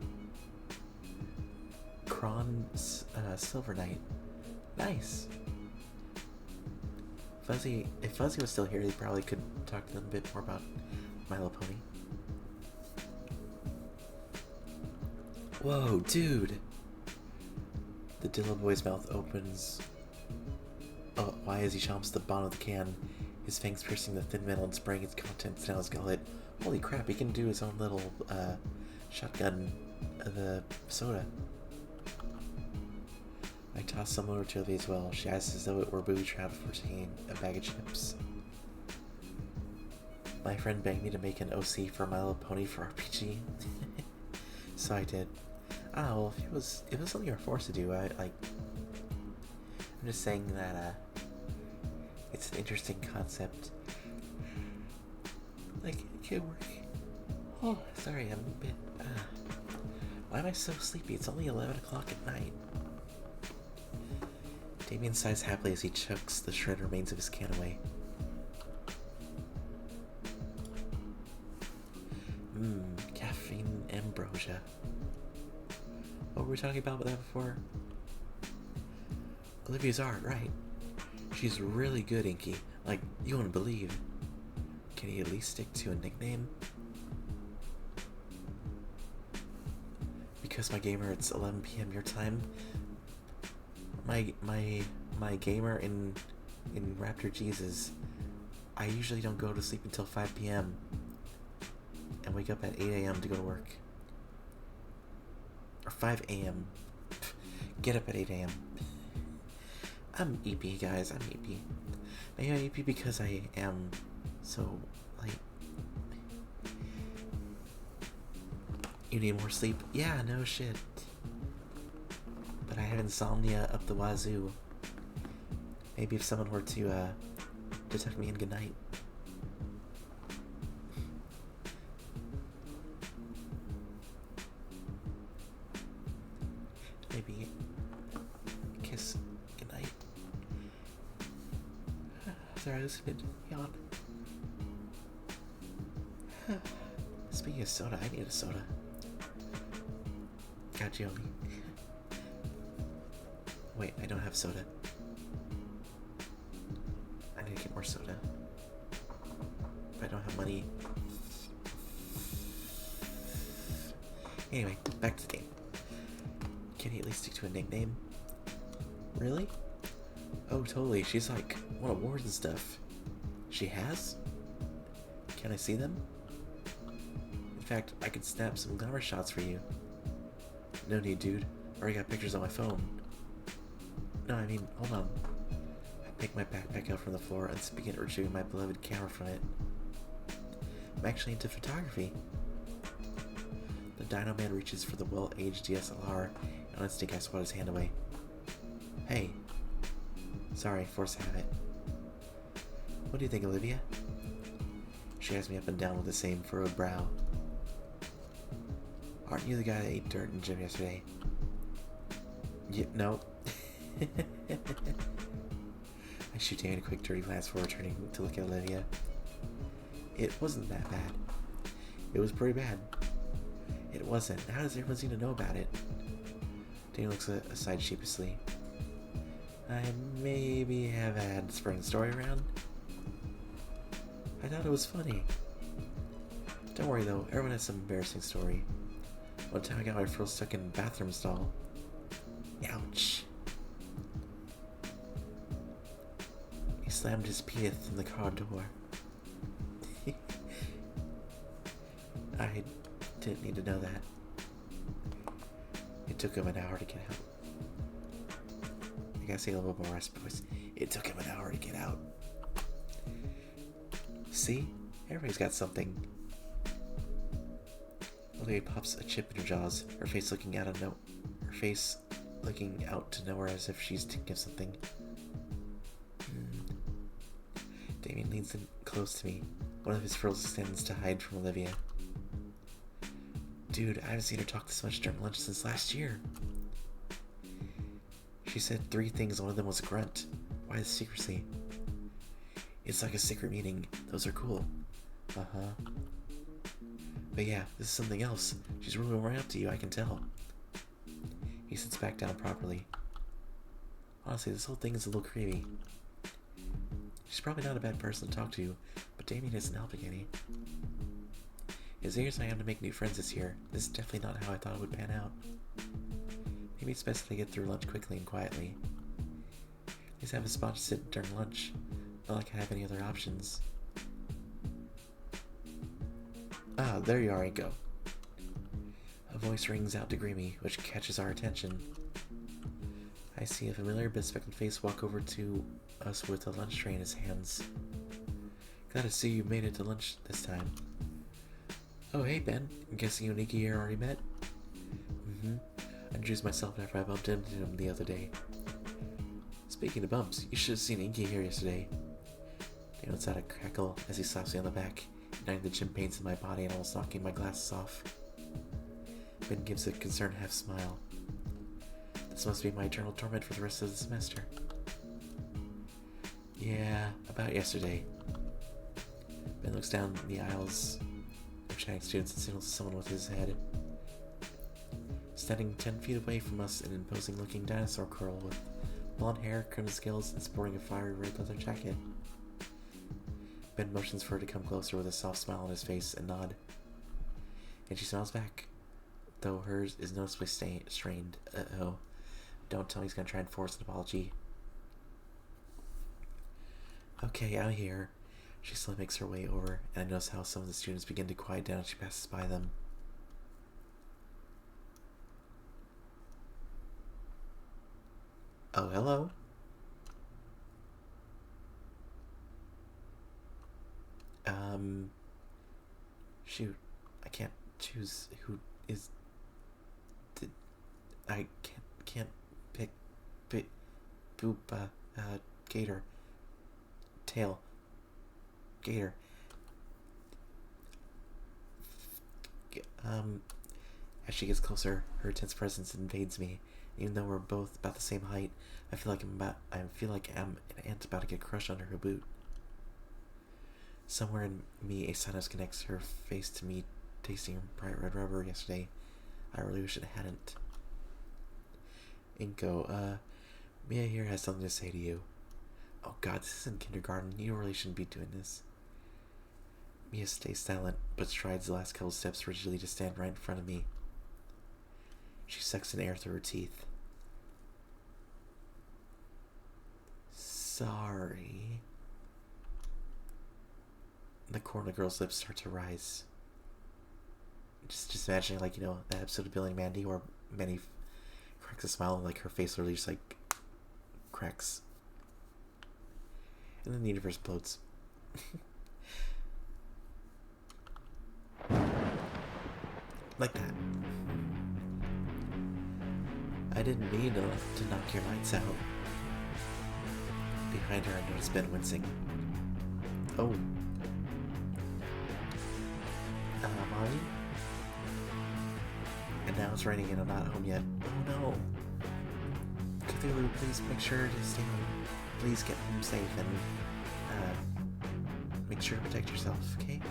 Kron's Silver Knight. Nice. Fuzzy, if Fuzzy was still here, he probably could talk to them a bit more about My Little Pony. Whoa, dude! The Dillo boy's mouth opens. Oh, why as he chomps the bottom of the can, his fangs piercing the thin metal and spraying its contents down his gullet. Holy crap, he can do his own little shotgun of the soda. I toss some over to Olivia as well. She acts as though it were booby trapped for taking a bag of chips. My friend begged me to make an OC for My Little Pony for RPG. So I did. Ah, well, if it was something you were forced to do, I'm just saying that, it's an interesting concept. Like, it could work. Oh, sorry, I'm a bit, why am I so sleepy? It's only 11 o'clock at night. Damien sighs happily as he chucks the shred remains of his can away. Caffeine ambrosia. What were we talking about with that before? Olivia's art, right. She's really good, Inky. Like, you wouldn't believe. Can he at least stick to a nickname? Because my gamer, it's 11 p.m. your time. My gamer in Raptor Jesus, I usually don't go to sleep until 5 p.m. and wake up at 8 a.m. to go to work. Or 5 a.m. Get up at 8 a.m. I'm EP, guys. I'm EP. Maybe I'm EP because I am so, like... You need more sleep? Yeah, no shit. But I have insomnia up the wazoo. Maybe if someone were to, tuck me in goodnight. Maybe kiss goodnight. Sorry, I was a bit yawn. Speaking of soda, I need a soda. Got you, homie. Wait, I don't have soda. I need to get more soda. But I don't have money. Anyway, back to the game. Can he at least stick to a nickname? Really? Oh, totally. She's like won awards and stuff. She has? Can I see them? In fact, I could snap some glamour shots for you. No need, dude. Already got pictures on my phone. No, I mean, hold on. I pick my backpack up from the floor and begin retrieving my beloved camera from it. I'm actually into photography. The Dino Man reaches for the well-aged DSLR, and on instinct I swat his hand away. Hey. Sorry, force habit. What do you think, Olivia? She eyes me up and down with the same furrowed brow. Aren't you the guy that ate dirt in gym yesterday? No. I shoot Damien a quick dirty glance before returning to look at Olivia. It wasn't that bad. It was pretty bad. It wasn't. How does everyone seem to know about it? Damien looks aside sheepishly. I maybe have had spreading the story around. I thought it was funny. Don't worry though, everyone has some embarrassing story. One time I got my frills stuck in a bathroom stall. Ouch. He slammed his penis in the car door. I didn't need to know that. It took him an hour to get out. I gotta say a little bit more raspy voice. It took him an hour to get out. See? Everybody's got something. Olivia pops a chip in her jaws, her face looking out to nowhere as if she's thinking of something. Damien leans in close to me. One of his frills extends to hide from Olivia. Dude, I haven't seen her talk this much during lunch since last year. She said 3 things, one of them was a grunt. Why the secrecy? It's like a secret meeting. Those are cool. Uh-huh. But yeah, this is something else. She's really warming up to you, I can tell. He sits back down properly. Honestly, this whole thing is a little creepy. She's probably not a bad person to talk to, but Damien isn't helping any. As eager as I am to make new friends this year, this is definitely not how I thought it would pan out. Maybe it's best if I get through lunch quickly and quietly. At least I have a spot to sit during lunch. Not like I have any other options. Ah, there you are, Inko. A voice rings out to Greamy, which catches our attention. I see a familiar bespectacled face walk over to us with a lunch tray in his hands. Glad to see you made it to lunch this time. Oh, hey, Ben. I'm guessing you and Nikki here already met? I introduced myself after I bumped into him the other day. Speaking of bumps, you should have seen Inky here yesterday. Dan lets out a crackle as he slaps me on the back, igniting the gym pains in my body and almost knocking my glasses off. Ben gives a concerned half smile. This must be my eternal torment for the rest of the semester. Yeah, about yesterday. Ben looks down the aisles of chatting students and signals to someone with his head. Standing 10 feet away from us, an imposing-looking dinosaur curl with blonde hair, crimson scales, and sporting a fiery red leather jacket. Ben motions for her to come closer with a soft smile on his face and nod. And she smiles back, though hers is noticeably strained. Uh-oh. Don't tell me he's gonna try and force an apology. Okay, out here. She slowly makes her way over, and I notice how some of the students begin to quiet down as she passes by them. Oh, hello. Shoot. I can't choose who is... I can't pick... Boop, Gator. Tail. Gator. As she gets closer, her intense presence invades me. Even though we're both about the same height, I feel like I'm an ant about to get crushed under her boot. Somewhere in me, a sinus connects her face to me, tasting bright red rubber yesterday. I really wish it hadn't. Inko, Mia here has something to say to you. Oh god, this isn't kindergarten. You really shouldn't be doing this. Mia stays silent, but strides the last couple steps rigidly to stand right in front of me. She sucks in air through her teeth. Sorry. The corner of the girl's lips start to rise. Just imagining, like, you know, that episode of Billy and Mandy where Mandy cracks a smile and, like, her face literally just, like, cracks. And then the universe explodes. Like that. I didn't mean to knock your lights out. Behind her, I noticed Ben wincing. Oh. Wani? And now it's raining and I'm not home yet. Oh no. Cthulhu, please make sure to stay home. Please get home safe and make sure to protect yourself, okay?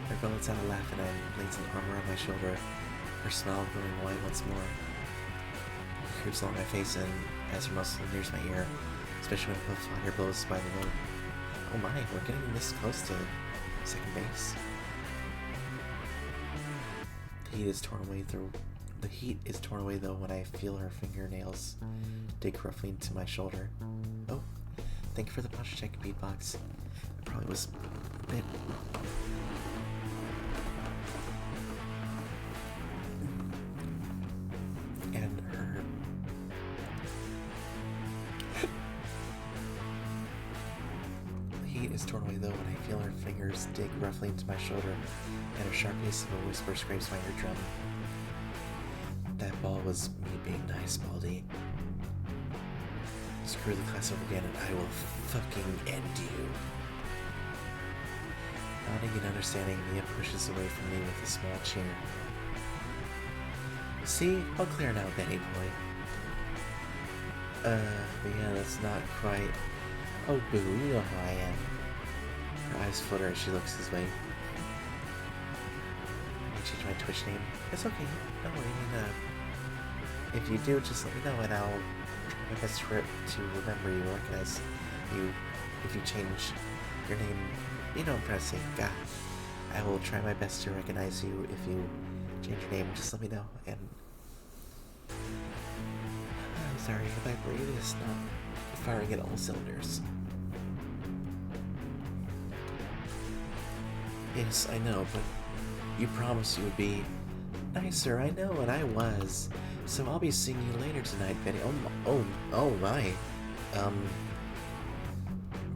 Margot lets out a laugh and lays an arm around my shoulder, her smile growing wide once more. She creeps along my face and as her muscle nears my ear, especially when both hot air blows by the road. Oh my, we're getting this close to second base. The heat is torn away though when I feel her fingernails dig roughly into my shoulder. Oh, thank you for the posture check, beatbox. It probably was a bit... And her... The heat is torn away though when I feel her fingers dig roughly into my shoulder and her sharp hiss of a whisper scrapes my eardrum. That ball was me being nice, Baldy. Screw the class over again and I will fucking end you. Nodding and understanding, Mia pushes away from me with a small cheer. See? All clear now, Benny boy. Yeah, that's not quite... Oh, boo, you know how I am. Her eyes flutter as she looks his way. I change my Twitch name. It's okay. Don't worry. If you do, just let me know and I'll try my best to remember you, recognize you. If you change your name, you know what I'm trying to say. God, I will try my best to recognize you if you change your name. Just let me know. And I'm sorry, my brain is not firing at all cylinders. Yes, I know, but you promised you would be nicer. I know, and I was. So I'll be seeing you later tonight, Benny. Oh my.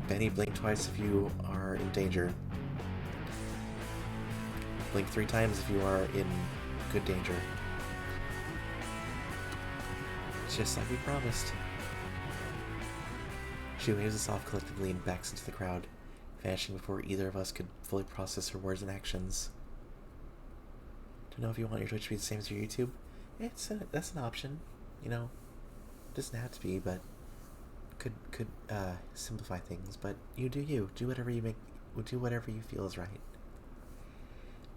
Benny, blink twice if you are in danger. Blink 3 times if you are in good danger. Just like we promised. She waves us off collectively and backs into the crowd, vanishing before either of us could fully process her words and actions. Don't know if you want your Twitch to be the same as your YouTube. That's an option, you know. Doesn't have to be, but could simplify things. But you do you. Do whatever you feel is right.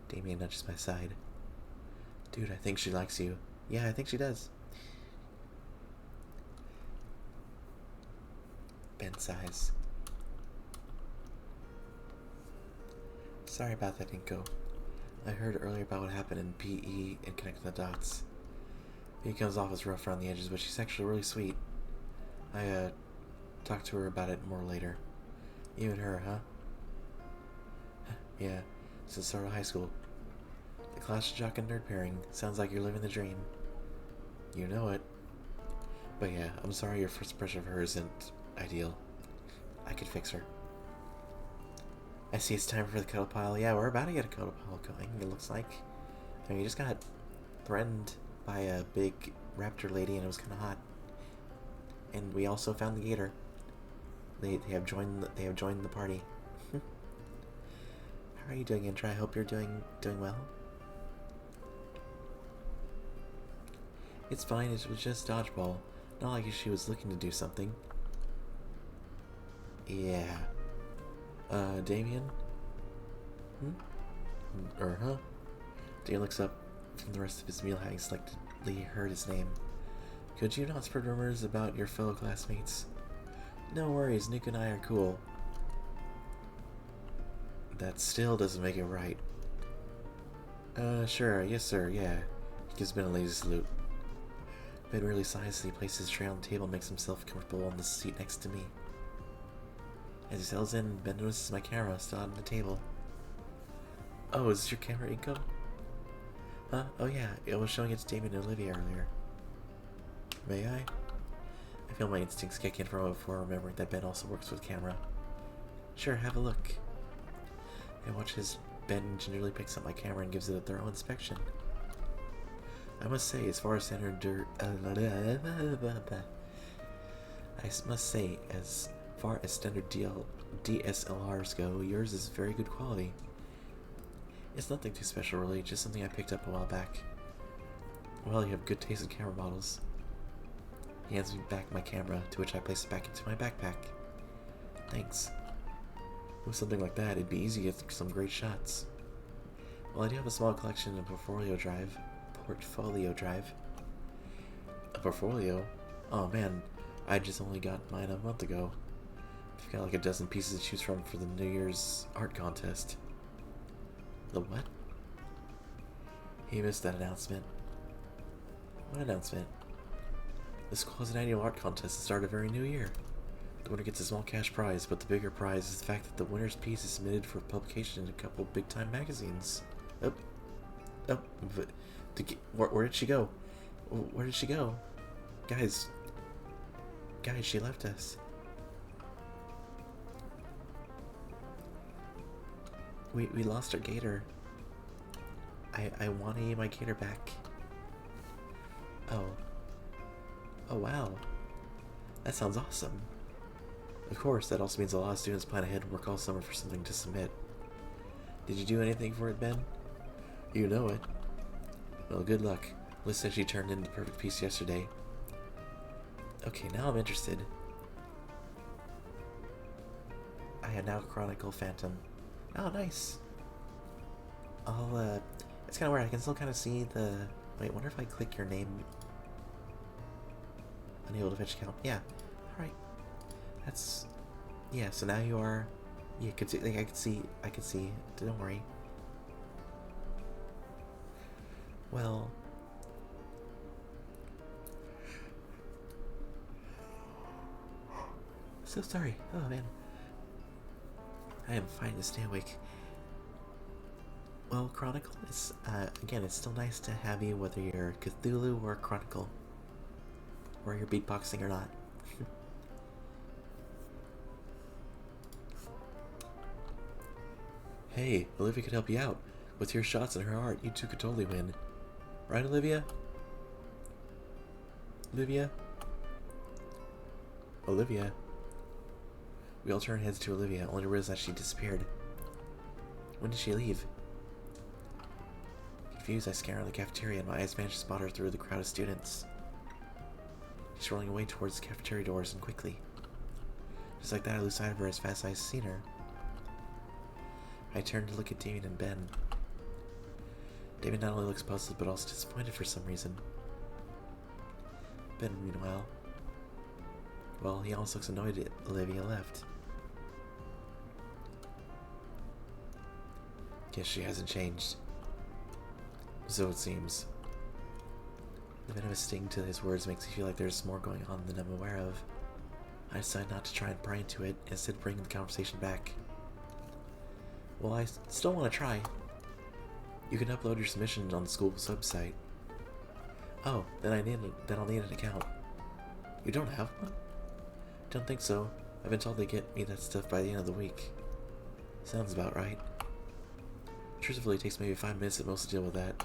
Damien nudges my side. Dude, I think she likes you. Yeah, I think she does. Ben sighs. Sorry about that, Inko. I heard earlier about what happened in PE and connected the dots. He comes off as rough around the edges, but she's actually really sweet. I, talked to her about it more later. You and her, huh? Yeah, since the start of high school. The class jock and nerd pairing. Sounds like you're living the dream. You know it. But yeah, I'm sorry your first impression of her isn't ideal. I could fix her. I see it's time for the cuddle pile. Yeah, we're about to get a cuddle pile going, it looks like. I mean, we just got threatened by a big raptor lady and it was kind of hot. And we also found the Gator. They have joined the party. How are you doing, Intra? I hope you're doing well. It's fine, it was just dodgeball. Not like she was looking to do something. Yeah. Damien? Huh? Damien looks up from the rest of his meal, having selectively heard his name. Could you not spread rumors about your fellow classmates? No worries, Nick and I are cool. That still doesn't make it right. Sure, yes sir, yeah. He gives Ben a lazy salute. Ben really sighs as he places his tray on the table and makes himself comfortable on the seat next to me. As he settles in, Ben notices my camera still out on the table. Oh, is this your camera, Inko? Huh? Oh yeah, I was showing it to Damien and Olivia earlier. May I? I feel my instincts kick in from before remembering that Ben also works with camera. Sure, have a look. I watch as Ben gingerly picks up my camera and gives it a thorough inspection. I must say, as far as standard DSLRs go, yours is very good quality. It's nothing too special really, just something I picked up a while back. Well, you have good taste in camera models. He hands me back my camera, to which I place it back into my backpack. Thanks. With something like that, it'd be easy to get some great shots. Well, I do have a small collection of portfolio drive. A portfolio? Oh man, I just only got mine a month ago. I've got like a dozen pieces to choose from for the New Year's art contest. The what? He missed that announcement. What announcement? The school has an annual art contest to start a very new year. The winner gets a small cash prize, but the bigger prize is the fact that the winner's piece is submitted for publication in a couple big-time magazines. But where did she go? Where did she go? Guys, she left us. We lost our Gator. I want to get my Gator back. Oh wow. That sounds awesome. Of course, that also means a lot of students plan ahead and work all summer for something to submit. Did you do anything for it, Ben? You know it. Well, good luck. Liz said she turned in the perfect piece yesterday. Okay, now I'm interested. I have now Chronicle Phantom. Oh, nice. It's kind of weird. I can still kind of see the... Wait, wonder if I click your name... Unable to fetch account. Yeah. Alright. That's... Yeah, so now you are... Yeah, I can see. Don't worry. Well... So sorry. Oh, man. I am fine to stay awake. Well, Chronicle, it's, again, it's still nice to have you, whether you're Cthulhu or Chronicle. Or you're beatboxing or not. Hey, Olivia could help you out. With your shots and her art, you two could totally win. Right, Olivia? Olivia? Olivia? We all turned heads to Olivia, only to realize that she disappeared. When did she leave? Confused, I scan around the cafeteria and my eyes managed to spot her through the crowd of students. She's rolling away towards the cafeteria doors and quickly. Just like that, I lose sight of her as fast as I seen her. I turned to look at Damien and Ben. Damien not only looks puzzled, but also disappointed for some reason. Ben, meanwhile... Well, he almost looks annoyed that Olivia left. Guess she hasn't changed. So it seems. The venomous sting to his words makes me feel like there's more going on than I'm aware of. I decide not to try and pry into it, instead bringing the conversation back. Well, I still want to try. You can upload your submissions on the school's website. Oh, then I'll need an account. You don't have one? Don't think so. I've been told they get me that stuff by the end of the week. Sounds about right. Truthfully, it takes maybe 5 minutes at most to deal with that.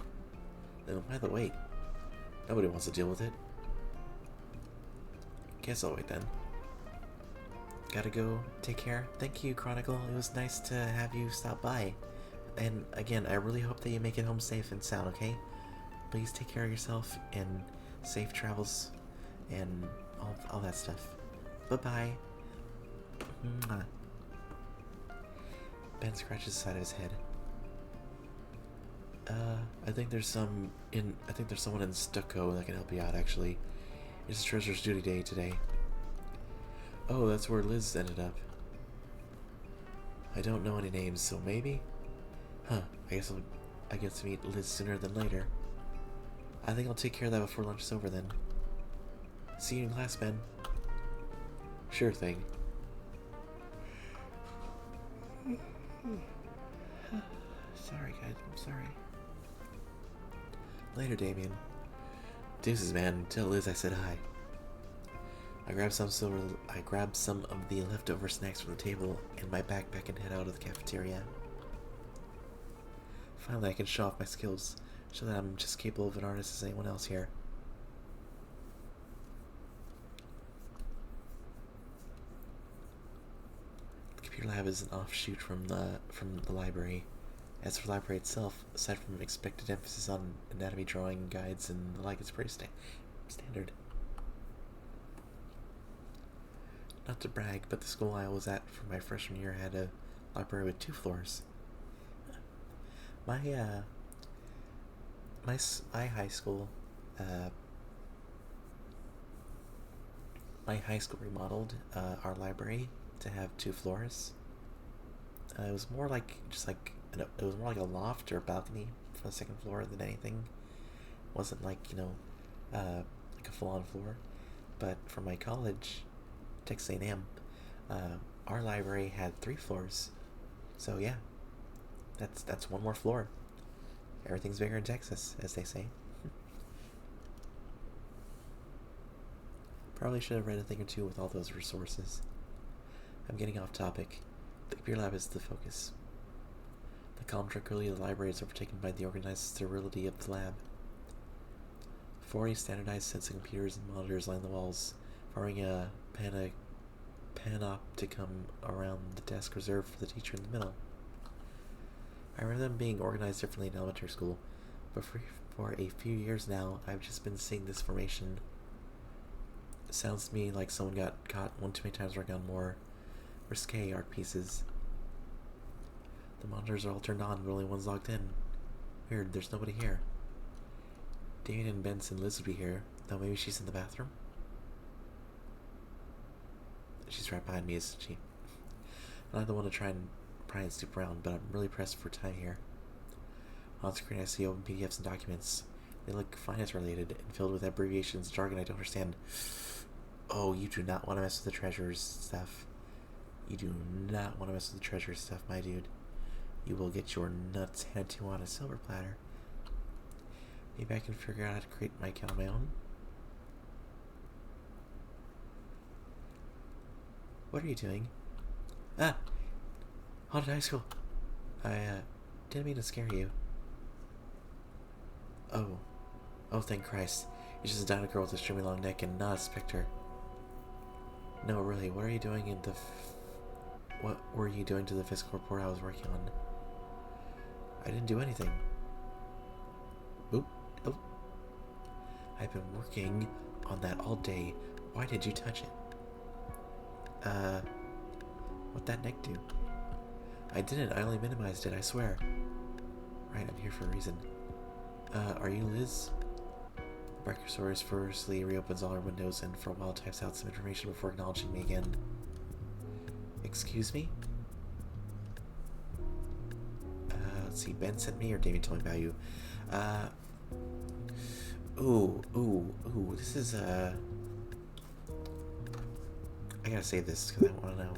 Then why the wait? Nobody wants to deal with it. Guess I'll wait then. Gotta go. Take care. Thank you, Chronicle. It was nice to have you stop by. And again, I really hope that you make it home safe and sound, okay? Please take care of yourself and safe travels and all that stuff. Bye-bye. Mwah. Ben scratches the side of his head. I think there's someone in Stucco that can help you out, actually. It's Treasurer's Duty Day today. Oh, that's where Liz ended up. I don't know any names, so maybe? Huh, I get to meet Liz sooner than later. I think I'll take care of that before lunch is over then. See you in class, Ben. Sure thing. Sorry, guys. I'm sorry. Later, Damien. Deuces, man. Tell Liz I said hi. I grab some of the leftover snacks from the table in my backpack and head out of the cafeteria. Finally, I can show off my skills, show that I'm just capable of an artist as anyone else here. The computer lab is an offshoot from the library. As for the library itself, aside from expected emphasis on anatomy drawing guides and the like, it's pretty standard. Not to brag, but the school I was at for my freshman year had a library with 2 floors. My high school, remodeled our library to have 2 floors. It was more like a loft or a balcony for the second floor than anything. It wasn't like like a full-on floor. But for my college, Texas A&M, our library had 3 floors. So yeah, that's 1 more floor. Everything's bigger in Texas, as they say. Probably should have read a thing or two with all those resources. I'm getting off topic. The computer lab is the focus. The calm tranquility of the library is overtaken by the organized sterility of the lab. 40 standardized sets of computers and monitors line the walls, forming a panopticon around the desk reserved for the teacher in the middle. I remember them being organized differently in elementary school, but for a few years now, I've just been seeing this formation. It sounds to me like someone got caught one too many times working on more risque art pieces. The monitors are all turned on, but only one's logged in. Weird, there's nobody here. Damien and Benson Liz would be here, though maybe she's in the bathroom? She's right behind me, isn't she? I'm not the one to try and snoop around, but I'm really pressed for time here. On screen I see open PDFs and documents. They look finance related and filled with abbreviations and jargon I don't understand. Oh, you do not want to mess with the treasurer's stuff. You do not want to mess with the treasurer's stuff, my dude. You will get your nuts handed to you on a silver platter. Maybe I can figure out how to create my account on my own. What are you doing? Ah! Haunted high school! I, didn't mean to scare you. Oh. Oh, thank Christ. It's just a dino girl with a extremely long neck and not a specter. No, really, what are you doing in the what were you doing to the physical report I was working on? I didn't do anything. Boop. Oh. I've been working on that all day. Why did you touch it? What'd that neck do? I didn't. I only minimized it, I swear. Right, I'm here for a reason. Are you Liz? Brachiosaurus furiously reopens all her windows and for a while types out some information before acknowledging me again. Excuse me? Let's see, Ben sent me or Damien told me about you. Ooh, this is, I gotta say this because I wanna know.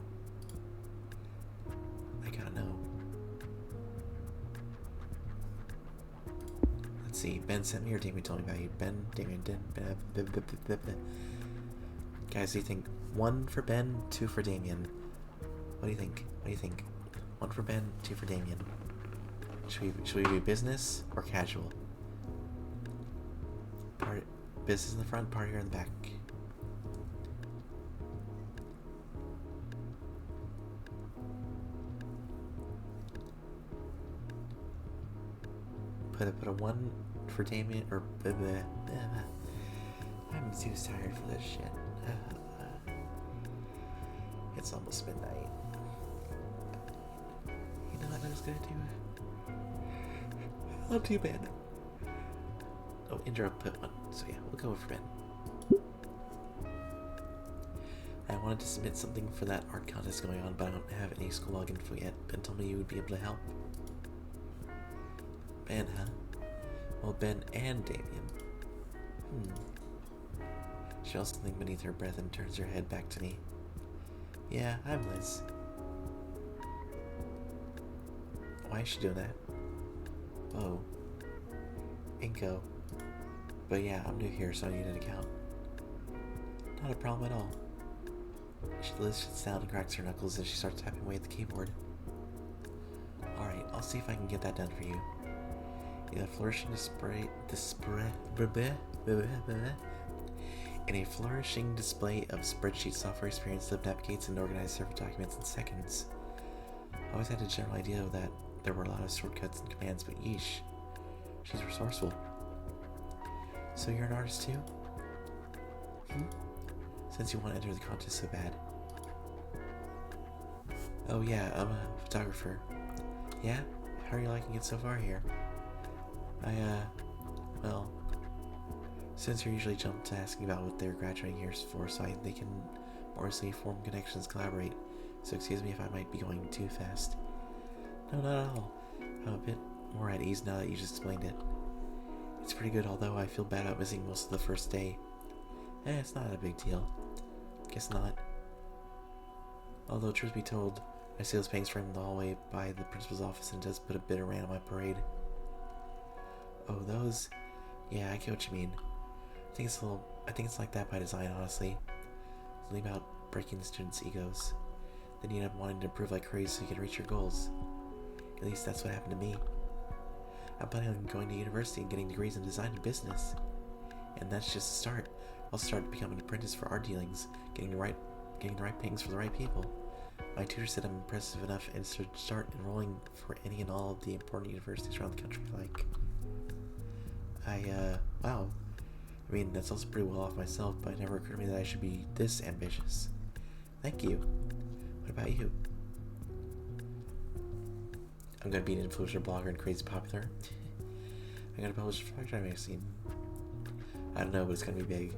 I gotta know. Let's see, Ben sent me or Damien told me about you. Ben, Damien, Ben. Guys, do you think 1 for Ben, 2 for Damien? What do you think? 1 for Ben, 2 for Damien. Should we be business or casual? Business in the front, party in the back. Put a 1 for Damien or I'm too tired for this shit. It's almost midnight. You know what I was gonna do? Not too bad. Oh, Indra put 1, so yeah, we'll go for Ben. I wanted to submit something for that art contest going on, but I don't have any school login info yet. Ben told me you would be able to help. Ben, huh? Well, Ben and Damien. She yells something beneath her breath and turns her head back to me. Yeah, I'm Liz. Why is she doing that? Oh. Inko. But yeah, I'm new here, so I need an account. Not a problem at all. Liz sits down and cracks her knuckles as she starts tapping away at the keyboard. Alright, I'll see if I can get that done for you. In a flourishing display of spreadsheet software experience that navigates and organizes several documents in seconds. I always had a general idea of that there were a lot of shortcuts and commands, but yeesh, she's resourceful. So you're an artist too? Since you want to enter the contest so bad. Oh yeah, I'm a photographer. Yeah? How are you liking it so far here? Well, students are usually jump to asking about what they're graduating here for, so they can more easily form connections, collaborate. So excuse me if I might be going too fast. No, not at all. I'm a bit more at ease now that you just explained it. It's pretty good, although I feel bad about missing most of the first day. It's not a big deal. Guess not. Although, truth be told, I see those paintings framed in the hallway by the principal's office and it does put a bit of rain on my parade. Oh, those? Yeah, I get what you mean. I think it's like that by design, honestly. It's only about breaking the students' egos. Then you end up wanting to improve like crazy so you can reach your goals. At least that's what happened to me. I'm planning on going to university and getting degrees in design and business. And that's just a start. I'll start becoming an apprentice for art dealings, getting the right paintings for the right people. My tutor said I'm impressive enough and to start enrolling for any and all of the important universities around the country, like... wow. I mean, that's also pretty well off myself, but it never occurred to me that I should be this ambitious. Thank you. What about you? I'm gonna be an influencer, blogger, and crazy popular. I'm gonna publish a photography magazine. I don't know, but it's gonna be big.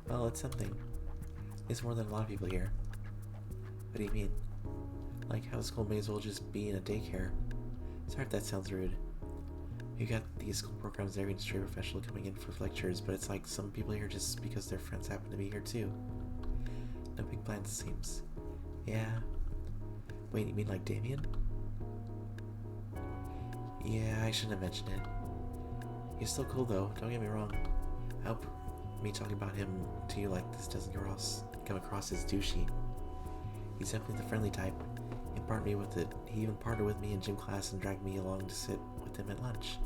Well, it's something. It's more than a lot of people here. What do you mean? Like how school may as well just be in a daycare. Sorry if that sounds rude. You got these school programs, every industry professional coming in for lectures, but it's like some people here just because their friends happen to be here too. No big plans, it seems. Yeah. Wait, you mean like Damien? Yeah, I shouldn't have mentioned it. He's still cool though, don't get me wrong. I hope me talking about him to you like this doesn't come across as douchey. He's definitely the friendly type. He even partnered with me in gym class and dragged me along to sit with him at lunch.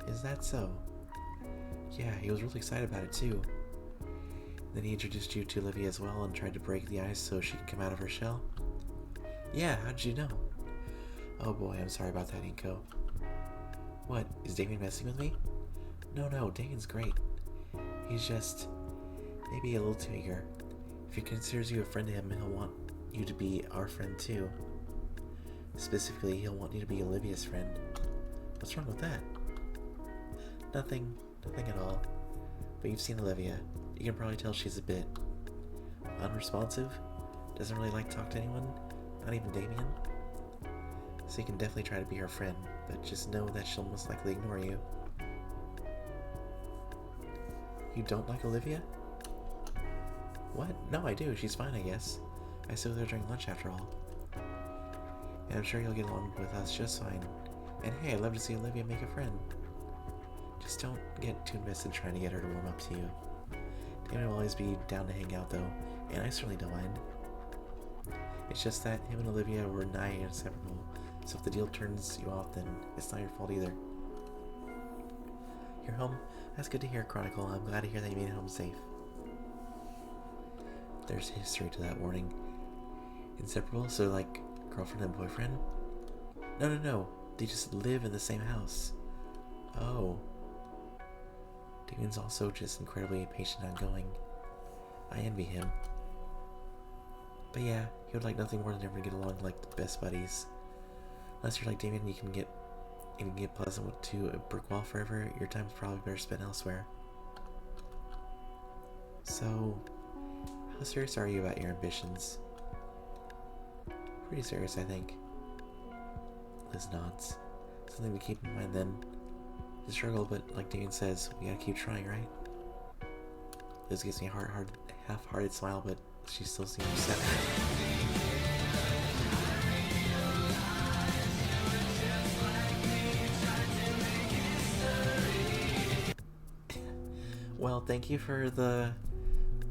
Is that so? Yeah, he was really excited about it too. Then he introduced you to Olivia as well and tried to break the ice so she could come out of her shell. Yeah, how did you know? Oh boy, I'm sorry about that, Inko. What, is Damien messing with me? No, Damien's great. He's just maybe a little too eager. If he considers you a friend to him, he'll want you to be our friend too. Specifically, he'll want you to be Olivia's friend. What's wrong with that? Nothing at all. But you've seen Olivia. You can probably tell she's a bit unresponsive. Doesn't really like to talk to anyone, not even Damien. So you can definitely try to be her friend, but just know that she'll most likely ignore you. You don't like Olivia? What? No, I do. She's fine, I guess. I sit with her during lunch after all. And I'm sure you'll get along with us just fine. And hey, I'd love to see Olivia make a friend. Just don't get too invested trying to get her to warm up to you. Damien will always be down to hang out though, and I certainly don't mind. It's just that him and Olivia were nigh inseparable, so if the deal turns you off, then it's not your fault either. You're home? That's good to hear, Chronicle. I'm glad to hear that you made it home safe. There's history to that warning. Inseparable? So like girlfriend and boyfriend? No. They just live in the same house. Oh. Damien's also just incredibly patient and outgoing. I envy him. But yeah, he would like nothing more than ever to get along like the best buddies. Unless you're like Damien, you can get pleasant to a brick wall forever. Your time's probably better spent elsewhere. So, how serious are you about your ambitions? Pretty serious, I think. Liz nods. Something to keep in mind then. The struggle, but like Damien says, we gotta keep trying, right? Liz gives me a half-hearted smile, but she still seems receptive. Well, thank you for the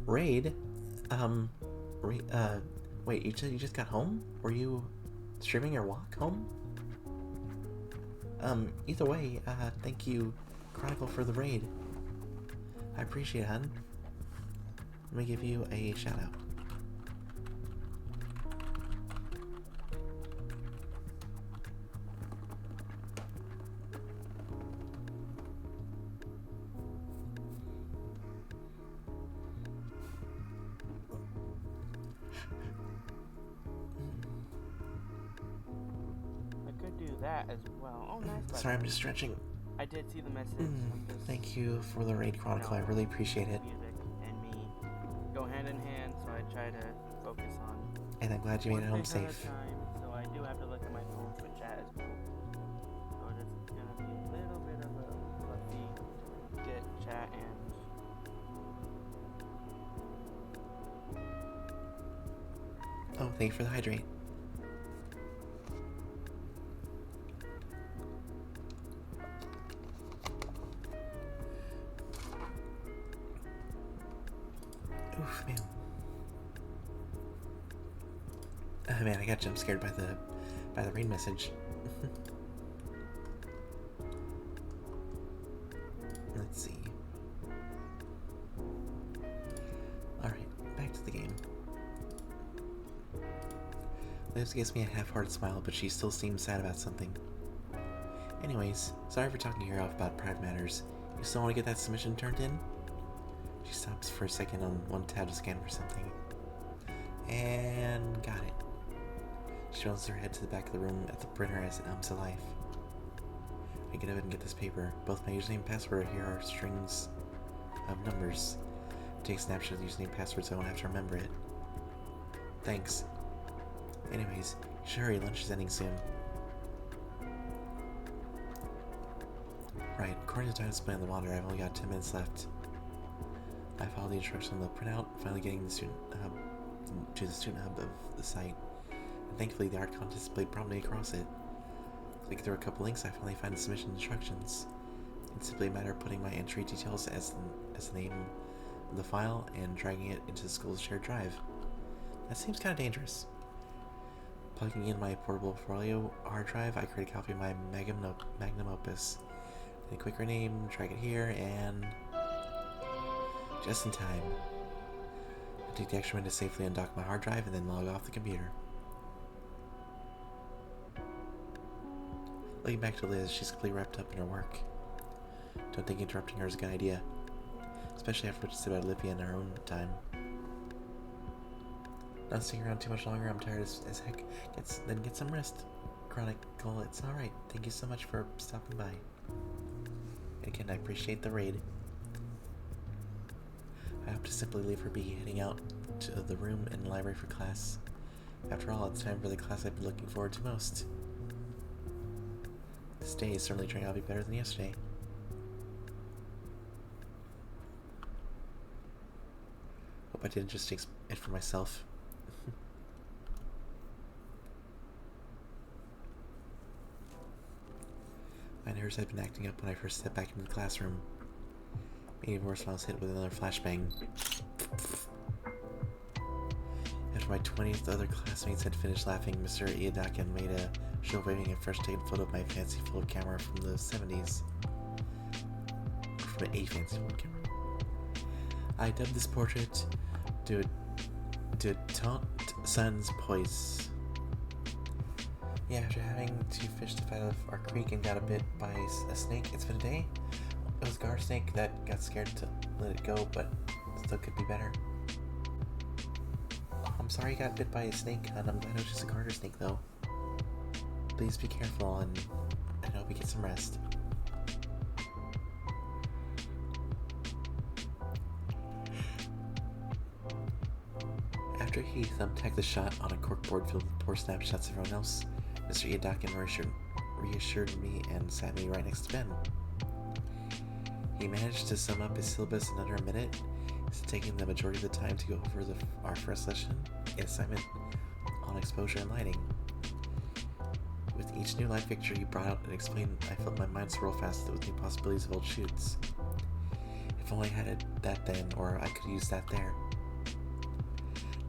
raid. Wait, you just got home? Were you streaming your walk home? Either way, thank you, Chronicle, for the raid. I appreciate it, hun. Let me give you a shout out. That as well. Oh, nice. Sorry, I'm just stretching. I did see the message. Thank you for the raid, Chronicle. I really appreciate it. Music and me go hand in hand, so I try to focus on. And I'm glad you made it home safe. Time, so I do have to look at my phone for chat as well. So it's gonna be a little bit of a fluffy get chat and. Oh, thank you for the hydrate. Oof, man. Oh man, I got jump scared by the rain message. Let's see. Alright, back to the game. Liz gives me a half-hearted smile, but she still seems sad about something. Anyways, sorry for talking your off about private matters. You still want to get that submission turned in? She stops for a second on one tab to scan for something. And got it. She rolls her head to the back of the room at the printer as it hums to life. I get up and get this paper. Both my username and password here are strings of numbers. I take a snapshot of the username and password so I don't have to remember it. Thanks. Anyways, you should hurry, lunch is ending soon. Right, according to the time display on the monitor, I've only got 10 minutes left. I followed the instructions on the printout, finally getting the student hub to the student hub of the site. And thankfully, the art contest displayed promptly across it. Click through a couple links, I finally find the submission instructions. It's simply a matter of putting my entry details as the name of the file and dragging it into the school's shared drive. That seems kind of dangerous. Plugging in my portable portfolio hard drive, I create a copy of my magnum opus. Then a quick rename, drag it here, and just in time. I take the extra minute to safely undock my hard drive and then log off the computer. Looking back to Liz, she's completely wrapped up in her work. Don't think interrupting her is a good idea, especially after what she said about Olivia in her own time. Not sticking around too much longer, I'm tired as heck. Then get some rest. Chronicle, it's alright. Thank you so much for stopping by. And again, I appreciate the raid. I hope to simply leave her be, heading out to the room in the library for class. After all, it's time for the class I've been looking forward to most. This day is certainly turning out to be better than yesterday. Hope I didn't just take it for myself. My nerves had been acting up when I first stepped back into the classroom. Made even worse when I was hit with another flashbang. After my 20th other classmates had finished laughing, Mr. Iadakan made a show of waving a fresh taken photo of my fancy photo camera from the 70s. From a fancy photo camera. I dubbed this portrait de Tant Sans Poise. Yeah, after having to fish the out of our creek and got a bit by a snake, it's been a day. It was a garter snake that got scared to let it go, but still could be better. I'm sorry you got bit by a snake, and I'm glad it was just a garter snake, though. Please be careful, and I hope you get some rest. After he thumbtacked the shot on a corkboard filled with poor snapshots of everyone else, Mr. Iadakan reassured me and sat me right next to Ben. He managed to sum up his syllabus in under a minute, instead taking the majority of the time to go over our first lesson, an assignment on exposure and lighting. With each new light fixture he brought out and explained, I felt my mind swirl fast with new possibilities of old shoots. If only I had that then, or I could use that there.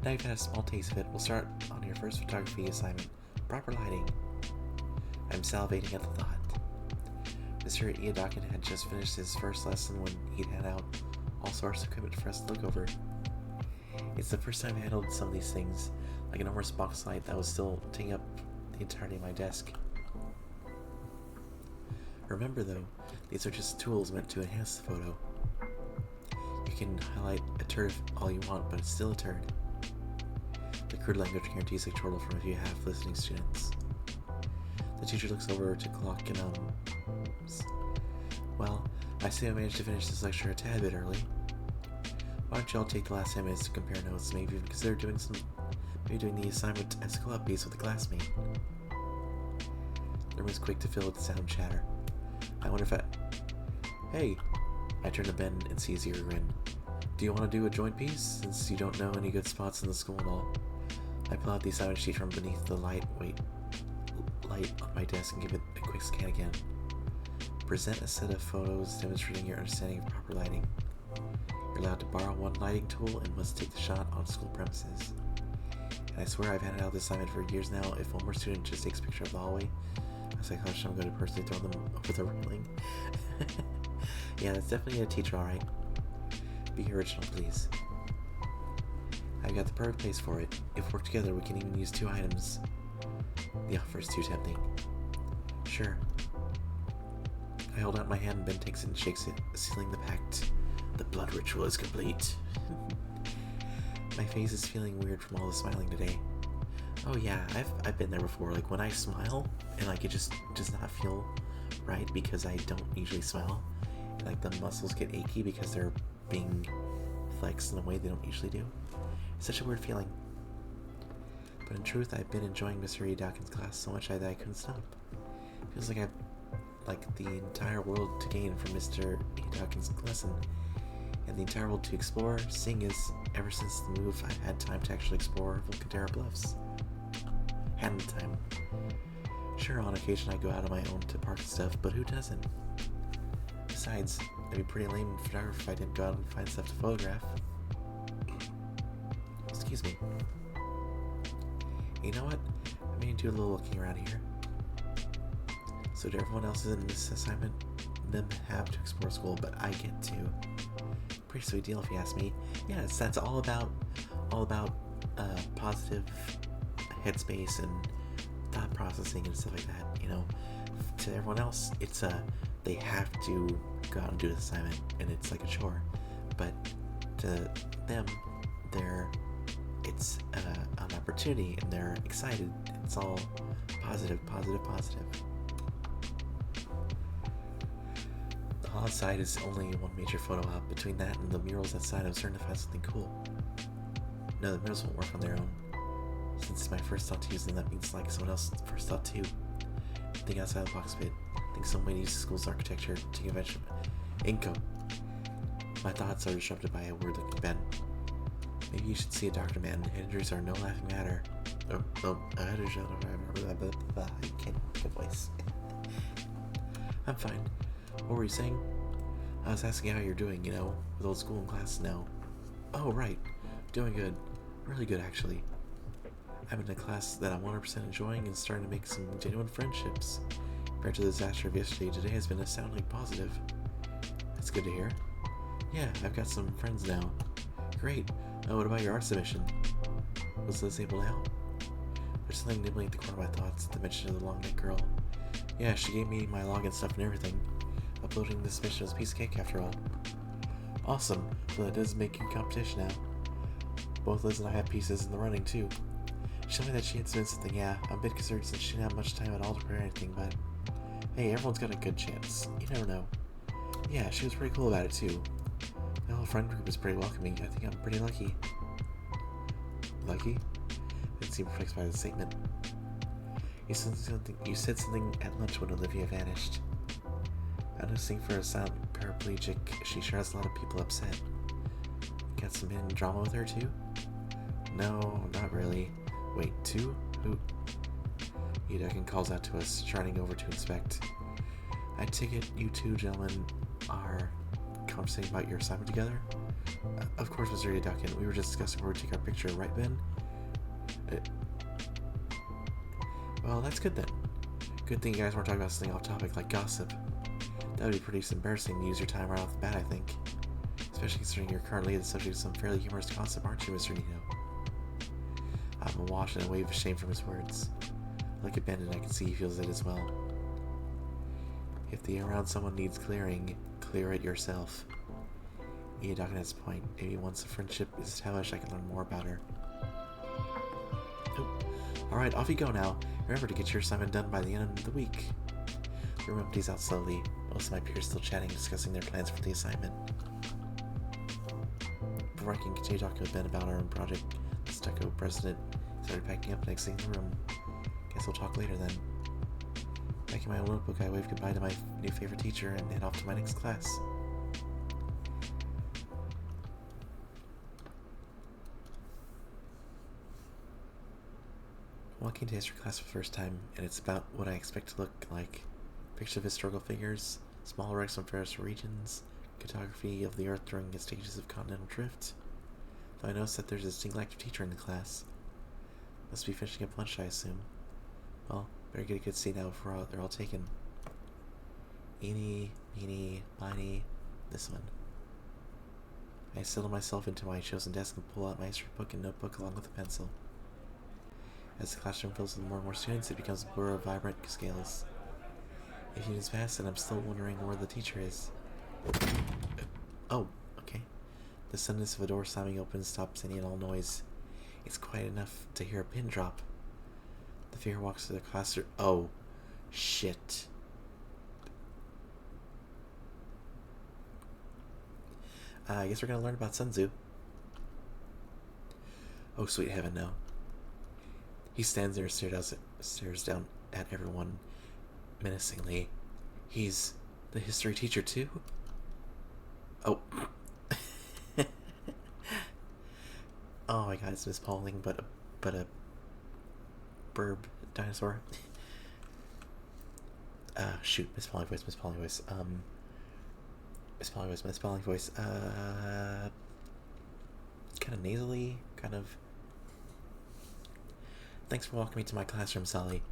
Now you've had a small taste of it, we'll start on your first photography assignment, proper lighting. I'm salivating at the thought. Mr. Iedakin had just finished his first lesson when he'd had out all sorts of equipment for us to look over. It's the first time I handled some of these things, like an enormous box light that was still taking up the entirety of my desk. Remember though, these are just tools meant to enhance the photo. You can highlight a turd all you want, but it's still a turd. The crude language guarantees a chortle from a few half-listening students. The teacher looks over to clock and well, I see I managed to finish this lecture a tad bit early. Why don't you all take the last 10 minutes to compare notes, maybe even consider doing the assignment as a collab piece with a classmate. The room was quick to fill with sound chatter. I wonder if Hey! I turn to Ben and see his ear grin. Do you want to do a joint piece, since you don't know any good spots in the school and all? I pull out the assignment sheet from beneath the light on my desk and give it a quick scan again. Present a set of photos demonstrating your understanding of proper lighting. You're allowed to borrow one lighting tool and must take the shot on school premises. And I swear I've handed out this assignment for years now. If one more student just takes a picture of the hallway, as I clutch, I'm going to personally throw them over the railing. Yeah, that's definitely a teacher, alright. Be original, please. I've got the perfect place for it. If we work together, we can even use 2 items. The offer is too tempting. Sure. I hold out my hand and Ben takes it and shakes it, sealing the pact. The blood ritual is complete. My face is feeling weird from all the smiling today. Oh yeah, I've been there before. Like when I smile and like it just does not feel right because I don't usually smile. And, like the muscles get achy because they're being flexed in a way they don't usually do. It's such a weird feeling. But in truth, I've been enjoying Mr. E. Dawkins' class so much that I couldn't stop. Feels like I've the entire world to gain from Mr. E. Dawkins' lesson, and the entire world to explore. Seeing is, ever since the move, I've had time to actually explore Volcadera Bluffs. Hadn't the time. Sure, on occasion I go out on my own to park and stuff, but who doesn't? Besides, it'd be pretty lame in photography if I didn't go out and find stuff to photograph. Excuse me. You know what? I'm going to do a little looking around here. So to everyone else in this assignment, them have to explore school, but I get to. Pretty sweet deal if you ask me. Yeah, that's all about positive headspace and thought processing and stuff like that. You know, to everyone else, it's they have to go out and do this assignment, and it's like a chore. But to them, it's an opportunity, and they're excited. It's all positive. The hall outside is only one major photo op. Between that and the murals outside, I'm certain to find something cool. No, the murals won't work on their own. Since it's my first thought to use them, that means like someone else's first thought too. Think outside the box a bit. Think some way to use the school's architecture to convention. Income. My thoughts are disrupted by a word-looking Ben. Maybe you should see a doctor, man. Head injuries are no laughing matter. I can't get a voice. I'm fine. What were you saying? I was asking how you're doing, with old school and class now. Oh, right. Doing good. Really good, actually. I'm in a class that I'm 100% enjoying and starting to make some genuine friendships. Compared to the disaster of yesterday, today has been astoundingly positive. That's good to hear. Yeah, I've got some friends now. Great. Oh, what about your art submission? Was Liz able to help? There's something nibbling at the corner of my thoughts at the mention of the long-necked girl. Yeah, she gave me my login stuff and everything. Uploading the submission was a piece of cake after all. Awesome. So that does make you competition now. Both Liz and I have pieces in the running too. She told me that she had submitted something. Yeah, I'm a bit concerned since she didn't have much time at all to prepare anything, but hey, everyone's got a good chance. You never know. Yeah, she was pretty cool about it too. My whole friend group is pretty welcoming. I think I'm pretty lucky. Lucky? Didn't seem perplexed by the statement. You said something at lunch when Olivia vanished. I'm noticing for a silent paraplegic, she sure has a lot of people upset. Got some hidden drama with her too? No, not really. Wait, two? Who? Yudakin calls out to us, striding over to inspect. I take it you two gentlemen are conversating about your assignment together? Of course, Mr. Yudakin. We were just discussing where to take our picture, right, Ben? Well, that's good then. Good thing you guys weren't talking about something off topic like gossip. That would be pretty embarrassing to use your time right off the bat, I think. Especially considering you're currently the subject of some fairly humorous gossip, aren't you, Mr. Nino? I'm awash in a wave of shame from his words. Like a bandit, I can see he feels it as well. If the air around someone needs clearing, clear it yourself. Iadaka has a point. Maybe once a friendship is established, I can learn more about her. Oh. Alright, off you go now. Remember to get your assignment done by the end of the week. The room empties out slowly. Most of my peers still chatting, discussing their plans for the assignment. Before I can continue talking with Ben about our own project, the stucco president started packing up and exiting the room. Guess we'll talk later then. Back in my old notebook, I wave goodbye to my new favorite teacher and head off to my next class. Walking to history class for the first time, and it's about what I expect to look like. Pictures of historical figures, small wrecks from various regions, cartography of the Earth during the stages of continental drift. Though I notice that there's a distinct active teacher in the class. Must be finishing up lunch, I assume. Well, better get a good seat now before they're all taken. Eeny, meeny, miny, this one. I settle myself into my chosen desk and pull out my history book and notebook along with a pencil. As the classroom fills with more and more students, it becomes a blur of vibrant scales. A few minutes pass, and I'm still wondering where the teacher is. Oh, okay. The suddenness of a door slamming open stops any and all noise. It's quiet enough to hear a pin drop. The figure walks to the classroom. Oh, shit. I guess we're gonna learn about Sun Tzu. Oh, sweet heaven, no. He stands there and stares down at everyone menacingly. He's the history teacher too? Oh. Oh my god, it's Miss Pauling, but a burb dinosaur. Shoot, Miss Pauling voice. Miss Pauling voice. Kind of nasally, kind of. Thanks for walking me to my classroom, Sally.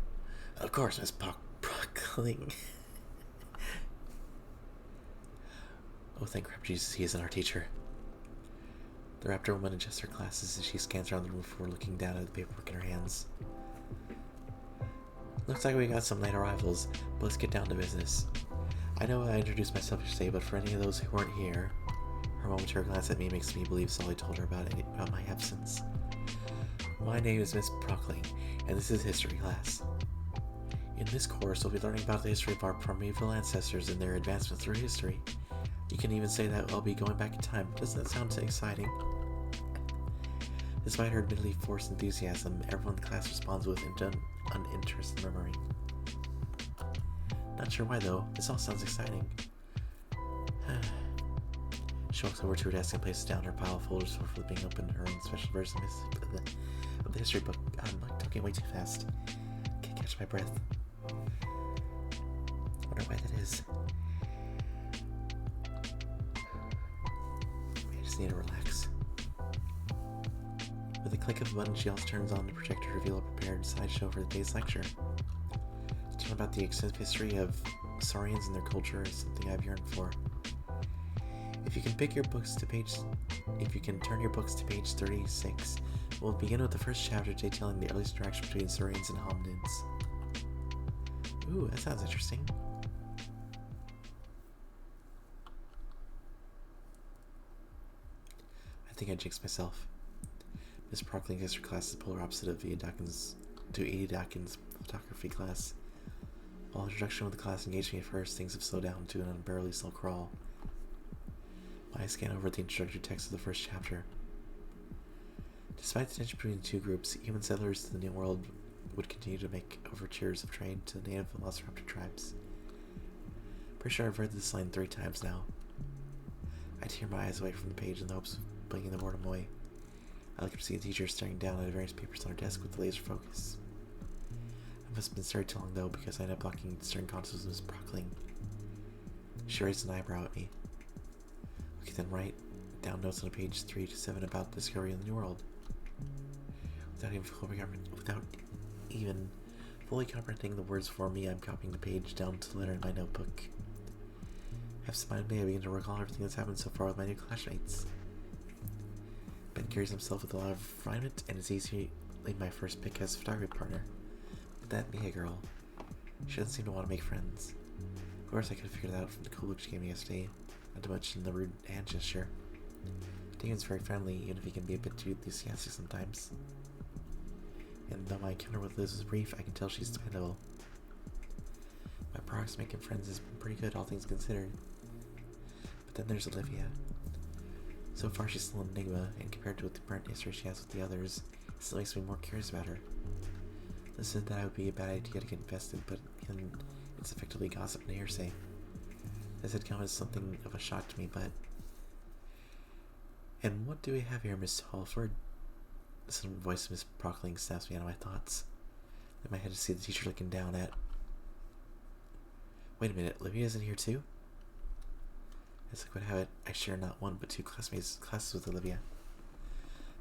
Of course, Miss Brockling. Oh, thank crap, Jesus, he isn't our teacher. The raptor woman adjusts her glasses as she scans around the room before looking down at the paperwork in her hands. Looks like we got some late arrivals, but let's get down to business. I know I introduced myself yesterday, but for any of those who weren't here, her momentary glance at me makes me believe Sally told her about my absence. My name is Miss Brockling, and this is history class. In this course, we'll be learning about the history of our primeval ancestors and their advancement through history. You can even say that I'll be going back in time. Doesn't that sound exciting? Despite her admittedly forced enthusiasm, everyone in the class responds with uninterested murmuring. Not sure why though, this all sounds exciting. She walks over to her desk and places down her pile of folders for being opened, her own special version of the history book. I'm talking way too fast. Can't catch my breath. Wonder why that is. I just need to relax. With a click of a button, she also turns on the projector to reveal a prepared slideshow for the day's lecture. To learn about the extensive history of Saurians and their culture is something I've yearned for. If you can turn your books to page 36, we'll begin with the first chapter detailing the earliest interaction between Saurians and hominids. Ooh, that sounds interesting. I think I jinxed myself. Miss Prockling's history class is the polar opposite of Edie Dawkins' photography class. While introduction with the class engaged me at first, things have slowed down to an unbearably slow crawl. I scan over the introductory text of the first chapter. Despite the tension between the two groups, human settlers to the New World would continue to make overtures of trade to the native Velociraptor tribes. Pretty sure I've read this line 3 times now. I tear my eyes away from the page in the hopes of blinking the boredom away. I look to see the teacher staring down at various papers on her desk with laser focus. I must have been storytelling though, because I ended up blocking the stern contours of Miss Brockling. She raised an eyebrow at me. Okay, then write down notes on page 3 to 7 about the discovery of the New World. Without even fully comprehending the words for me, I'm copying the page down to the letter in my notebook. Absentmindedly, I begin to recall everything that's happened so far with my new classmates. Ben carries himself with a lot of refinement, and is easily my first pick as photography partner. But that Mia girl, she doesn't seem to want to make friends. Of course, I could have figured that out from the cool look she gave me yesterday, not to mention the rude hand gesture. Damon's very friendly, even if he can be a bit too enthusiastic sometimes. And though my encounter with Liz was brief, I can tell she's dependable. My progress making friends has been pretty good, all things considered. But then there's Olivia. So far, she's still an enigma, and compared to the current history she has with the others, it still makes me more curious about her. Liz said that it would be a bad idea to get invested, but it's effectively gossip and hearsay. This had come as something of a shock to me, but... And what do we have here, Miss Halford? The sudden voice of Miss Prockling snaps me out of my thoughts. In my head to see the teacher looking down at... Wait a minute, Olivia isn't here too? As I would have it, I share not one but two classes with Olivia.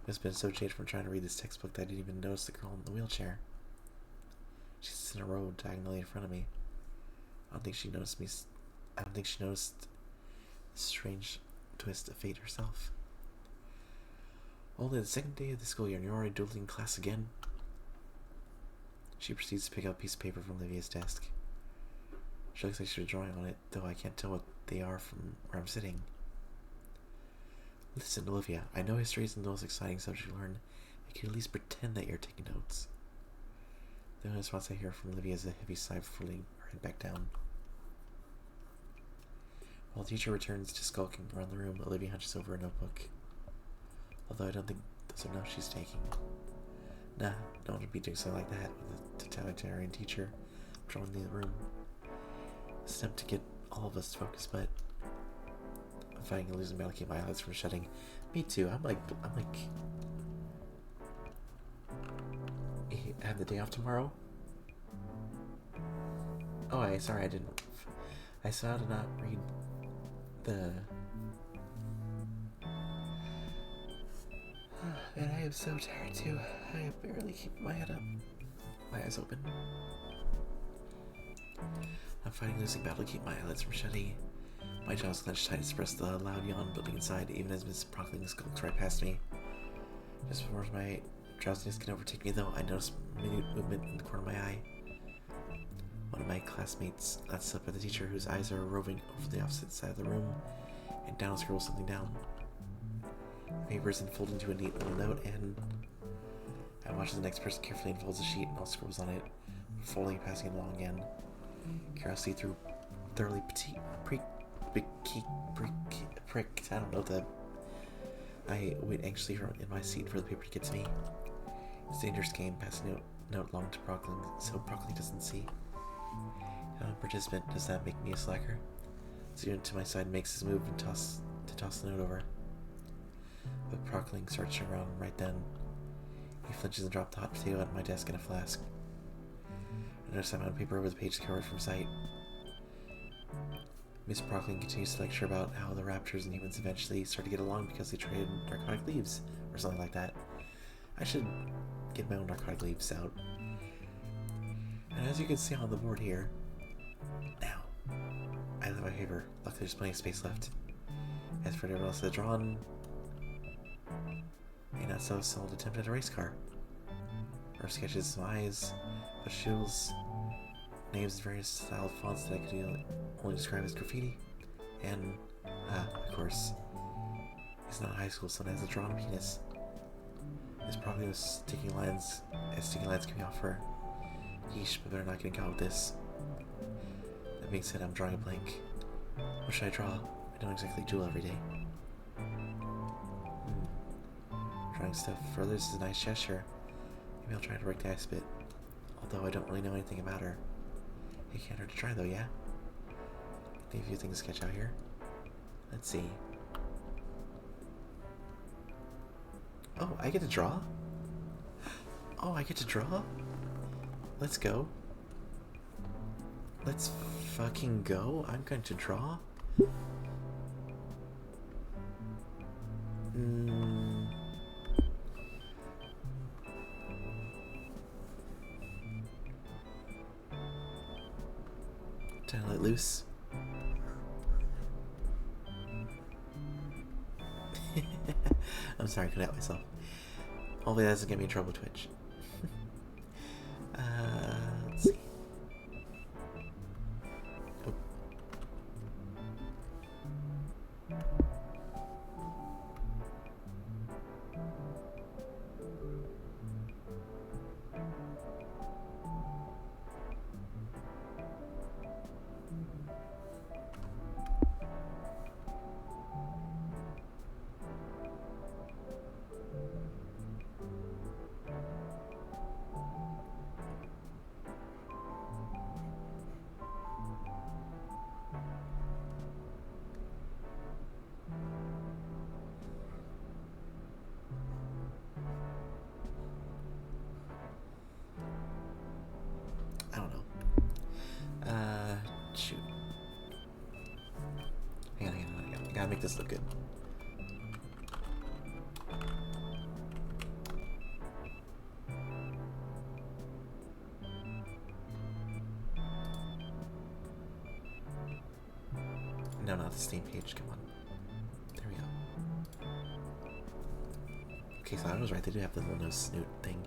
I must have been so jaded from trying to read this textbook that I didn't even notice the girl in the wheelchair. She sits in a row diagonally in front of me. I don't think she noticed the strange twist of fate herself. Only the second day of the school year and you're already dueling class again? She proceeds to pick up a piece of paper from Olivia's desk. She looks like she's drawing on it, though I can't tell what they are from where I'm sitting. Listen, Olivia, I know history isn't the most exciting subject to learn. I can at least pretend that you're taking notes. The only response I hear from Olivia is a heavy sigh before laying her head back down. While the teacher returns to skulking around the room, Olivia hunches over a notebook. Although I don't think those are notes she's taking. Nah, don't want to be doing something like that with a totalitarian teacher patrolling the room. It's an attempt to get all of us to focus, but I'm fighting a losing battle to keep my eyelids from shutting. Me too. I'm like, I have the day off tomorrow. Oh, sorry, I didn't. I saw to not read the. And I am so tired too. I am barely keeping my head up. My eyes open. I'm fighting a losing battle to keep my eyelids from shutting. My jaw's clenched tight to suppress the loud yawn building inside, even as Miss Prockling skulks right past me. Just before my drowsiness can overtake me, though, I notice a minute movement in the corner of my eye. One of my classmates glances up at the teacher, whose eyes are roving over the opposite side of the room, and down scribbles something down. The paper is unfolded into a neat little note, and I watch as the next person carefully unfolds the sheet and all scribbles on it, folding and passing it along again. Curiosity through thoroughly pricked. I don't know that. I wait anxiously in my seat for the paper to get to me. It's a dangerous game, passing a note along to Prockling, so Prockling doesn't see. Participant, does that make me a slacker? The student to my side makes his move and toss the note over. But Prockling starts to around right then. He flinches and drops the hot potato at my desk in a flask. I notice I'm on paper over the page covered from sight. Miss Prockling continues to lecture about how the raptors and humans eventually start to get along because they traded narcotic leaves, or something like that. I should get my own narcotic leaves out. And as you can see on the board here, now, I love my paper. Luckily there's plenty of space left. As for everyone else that's drawn, a not so solid attempt at a race car. Or sketches some eyes, but shoes, names in various style fonts that I could only describe as graffiti. And, of course, he's not in high school, so he has a drawn penis. This probably was sticky lines coming off her. Yeesh, but better not getting caught with this. That being said, I'm drawing a blank. What should I draw? I don't exactly duel every day. Drawing stuff for others is a nice gesture. Maybe I'll try to break the ice a bit. Although I don't really know anything about her. It can't hurt to try though, yeah? Leave a few things to sketch out here. Let's see. Oh, I get to draw? Oh, I get to draw? Let's go. Let's fucking go. I'm going to draw. Time to let loose. I'm sorry, I couldn't help myself. Hopefully that doesn't get me in trouble with Twitch. Let's see. Oh. I don't know. Shoot. Hang on. I gotta make this look good. No, not the Steam page. Come on. There we go. Okay, so I was right. They do have the little nose snoot thing.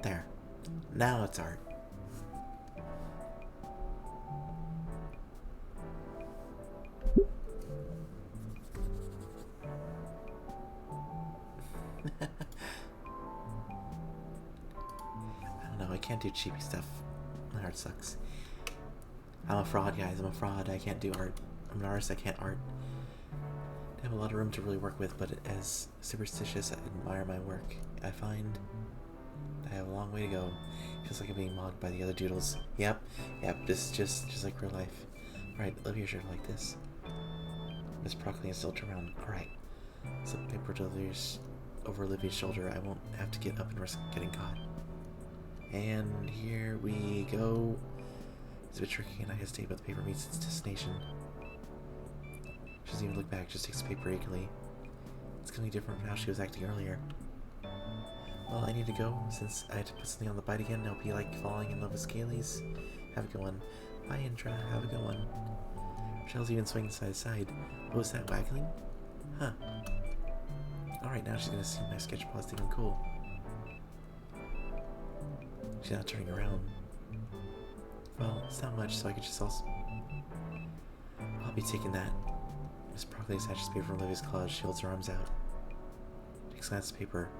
There. Now it's art. I don't know, I can't do cheapy stuff. My art sucks. I'm a fraud, guys. I'm a fraud. I can't do art. I'm an artist. I can't art. I have a lot of room to really work with, but as superstitious, I admire my work. I find I have a long way to go. Feels like I'm being mocked by the other doodles. Yep, this just like real life. Alright, Olivia's shirt like this. Miss Prockley is still around. Alright. Slip paper to over Olivia's shoulder. I won't have to get up and risk getting caught. And here we go. It's a bit tricky and I hesitate, but the paper meets its destination. She doesn't even look back, just takes the paper eagerly. It's gonna be different from how she was acting earlier. Well, I need to go, since I had to put something on the bite again. I'll be like falling in love with Scalies. Have a good one. Bye, Intra. Have a good one. Michelle's even swinging side to side. What was that, waggling? Huh. Alright, now she's gonna see my sketch positive and cool. She's not turning around. Well, it's not much, so I could just also... I'll be taking that. Miss Prockley snatches paper from Olivia's claws. She holds her arms out. Takes a glance at the paper,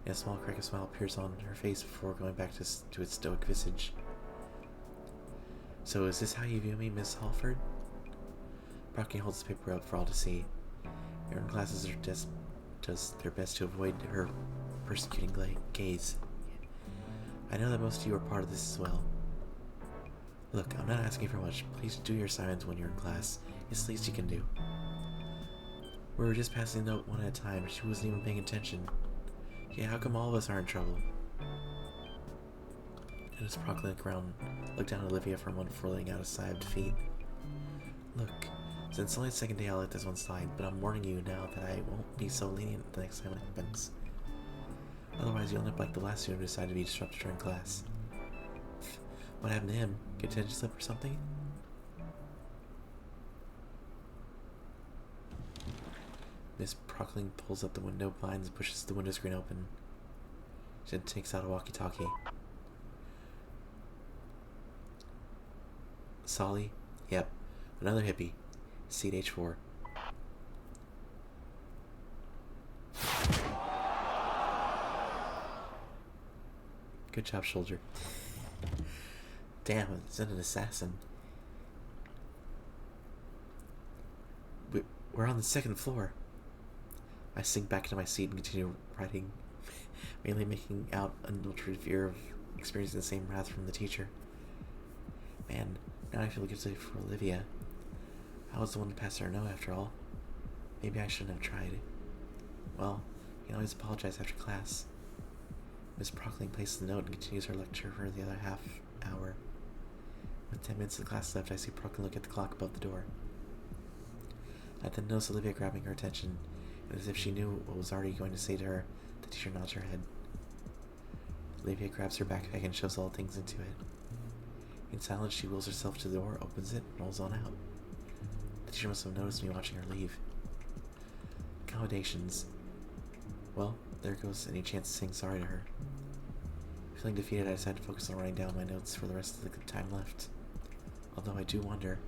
and a small crack of smile appears on her face before going back to its stoic visage. So is this how you view me, Miss Halford? Prockley holds the paper up for all to see. Everyone classes does their best to avoid her persecuting gaze. I know that most of you are part of this as well. Look, I'm not asking for much. Please do your assignments when you're in class. It's the least you can do. We were just passing the note one at a time. She wasn't even paying attention. Yeah, how come all of us are in trouble? And as Prockley looked down at Olivia for a moment before letting out a sigh of defeat. Look, since it's only the second day, I'll let this one slide, but I'm warning you now that I won't be so lenient the next time it happens. Otherwise, you'll end up like the last student who decided to be disruptive during class. What happened to him? Get attention slip or something? Miss Prockling pulls up the window blinds and pushes the window screen open. She then takes out a walkie-talkie. Solly? Yep. Another hippie. Seat H4. Good job, soldier. Damn, it's an assassin. We're on the second floor. I sink back into my seat and continue writing, mainly making out unadulterated fear of experiencing the same wrath from the teacher. Man, now I feel guilty for Olivia. I was the one to pass her a note after all. Maybe I shouldn't have tried. Well, you can always apologize after class. Miss Prockling places the note and continues her lecture for the other half hour. With 10 minutes of class left, I see Prockling look at the clock above the door. I then notice Olivia grabbing her attention, and as if she knew what was already going to say to her, the teacher nods her head. Olivia grabs her backpack and shoves all things into it. In silence, she wheels herself to the door, opens it, and rolls on out. The teacher must have noticed me watching her leave. Accommodations. Well, there goes any chance of saying sorry to her. Feeling defeated, I decided to focus on writing down my notes for the rest of the time left. Although I do wonder.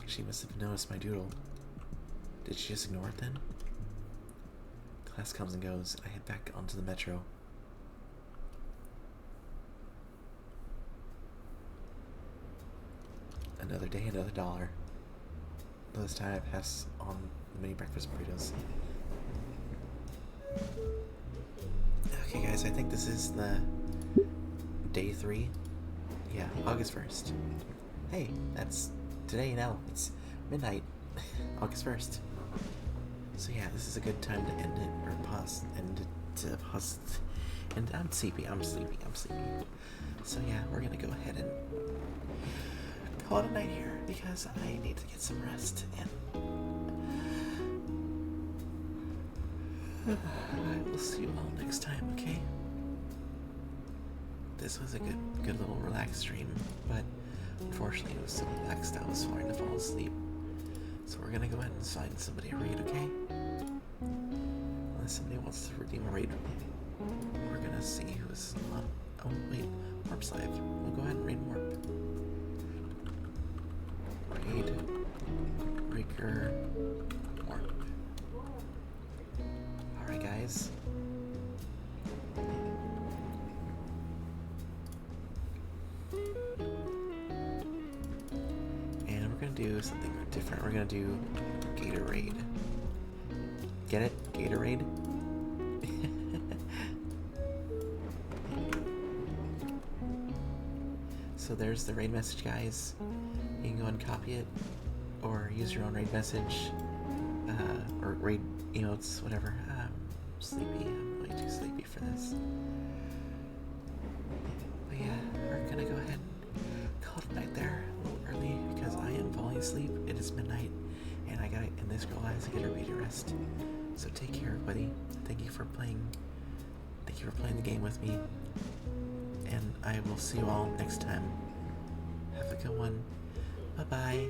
She must have noticed my doodle. Did she just ignore it then? Class comes and goes, and I head back onto the metro. Another day, another dollar. Though this time I pass on the mini breakfast burritos. Okay guys, I think this is the day 3. Yeah, August 1st. Hey, that's today now. It's midnight. August 1st. So yeah, this is a good time to end it, or pause, to pause. And I'm sleepy. So yeah, we're gonna go ahead and call it a night here, because I need to get some rest, and I will see you all next time, okay? This was a good little relaxed stream, but unfortunately it was so relaxed I was starting to fall asleep. So we're gonna go ahead and find somebody to raid, okay? Unless somebody wants to redeem a raid. We're gonna see who's on. Oh wait, Warp's live. We'll go ahead and raid Warp. Raid Breaker Warp. Alright guys. And we're gonna do something different. We're gonna do Gator Raid. Get it? Gator Raid? So there's the raid message, guys. You can go and copy it, or use your own raid message, or raid emotes, whatever. I'm sleepy. I'm way too sleepy for this. But yeah, we're gonna go ahead and call it a night there a little early because I am falling asleep. It is midnight, and this girl has to get her baby rest. So take care, everybody. Thank you for playing. Thank you for playing the game with me. And I will see you all next time. Have a good one. Bye-bye.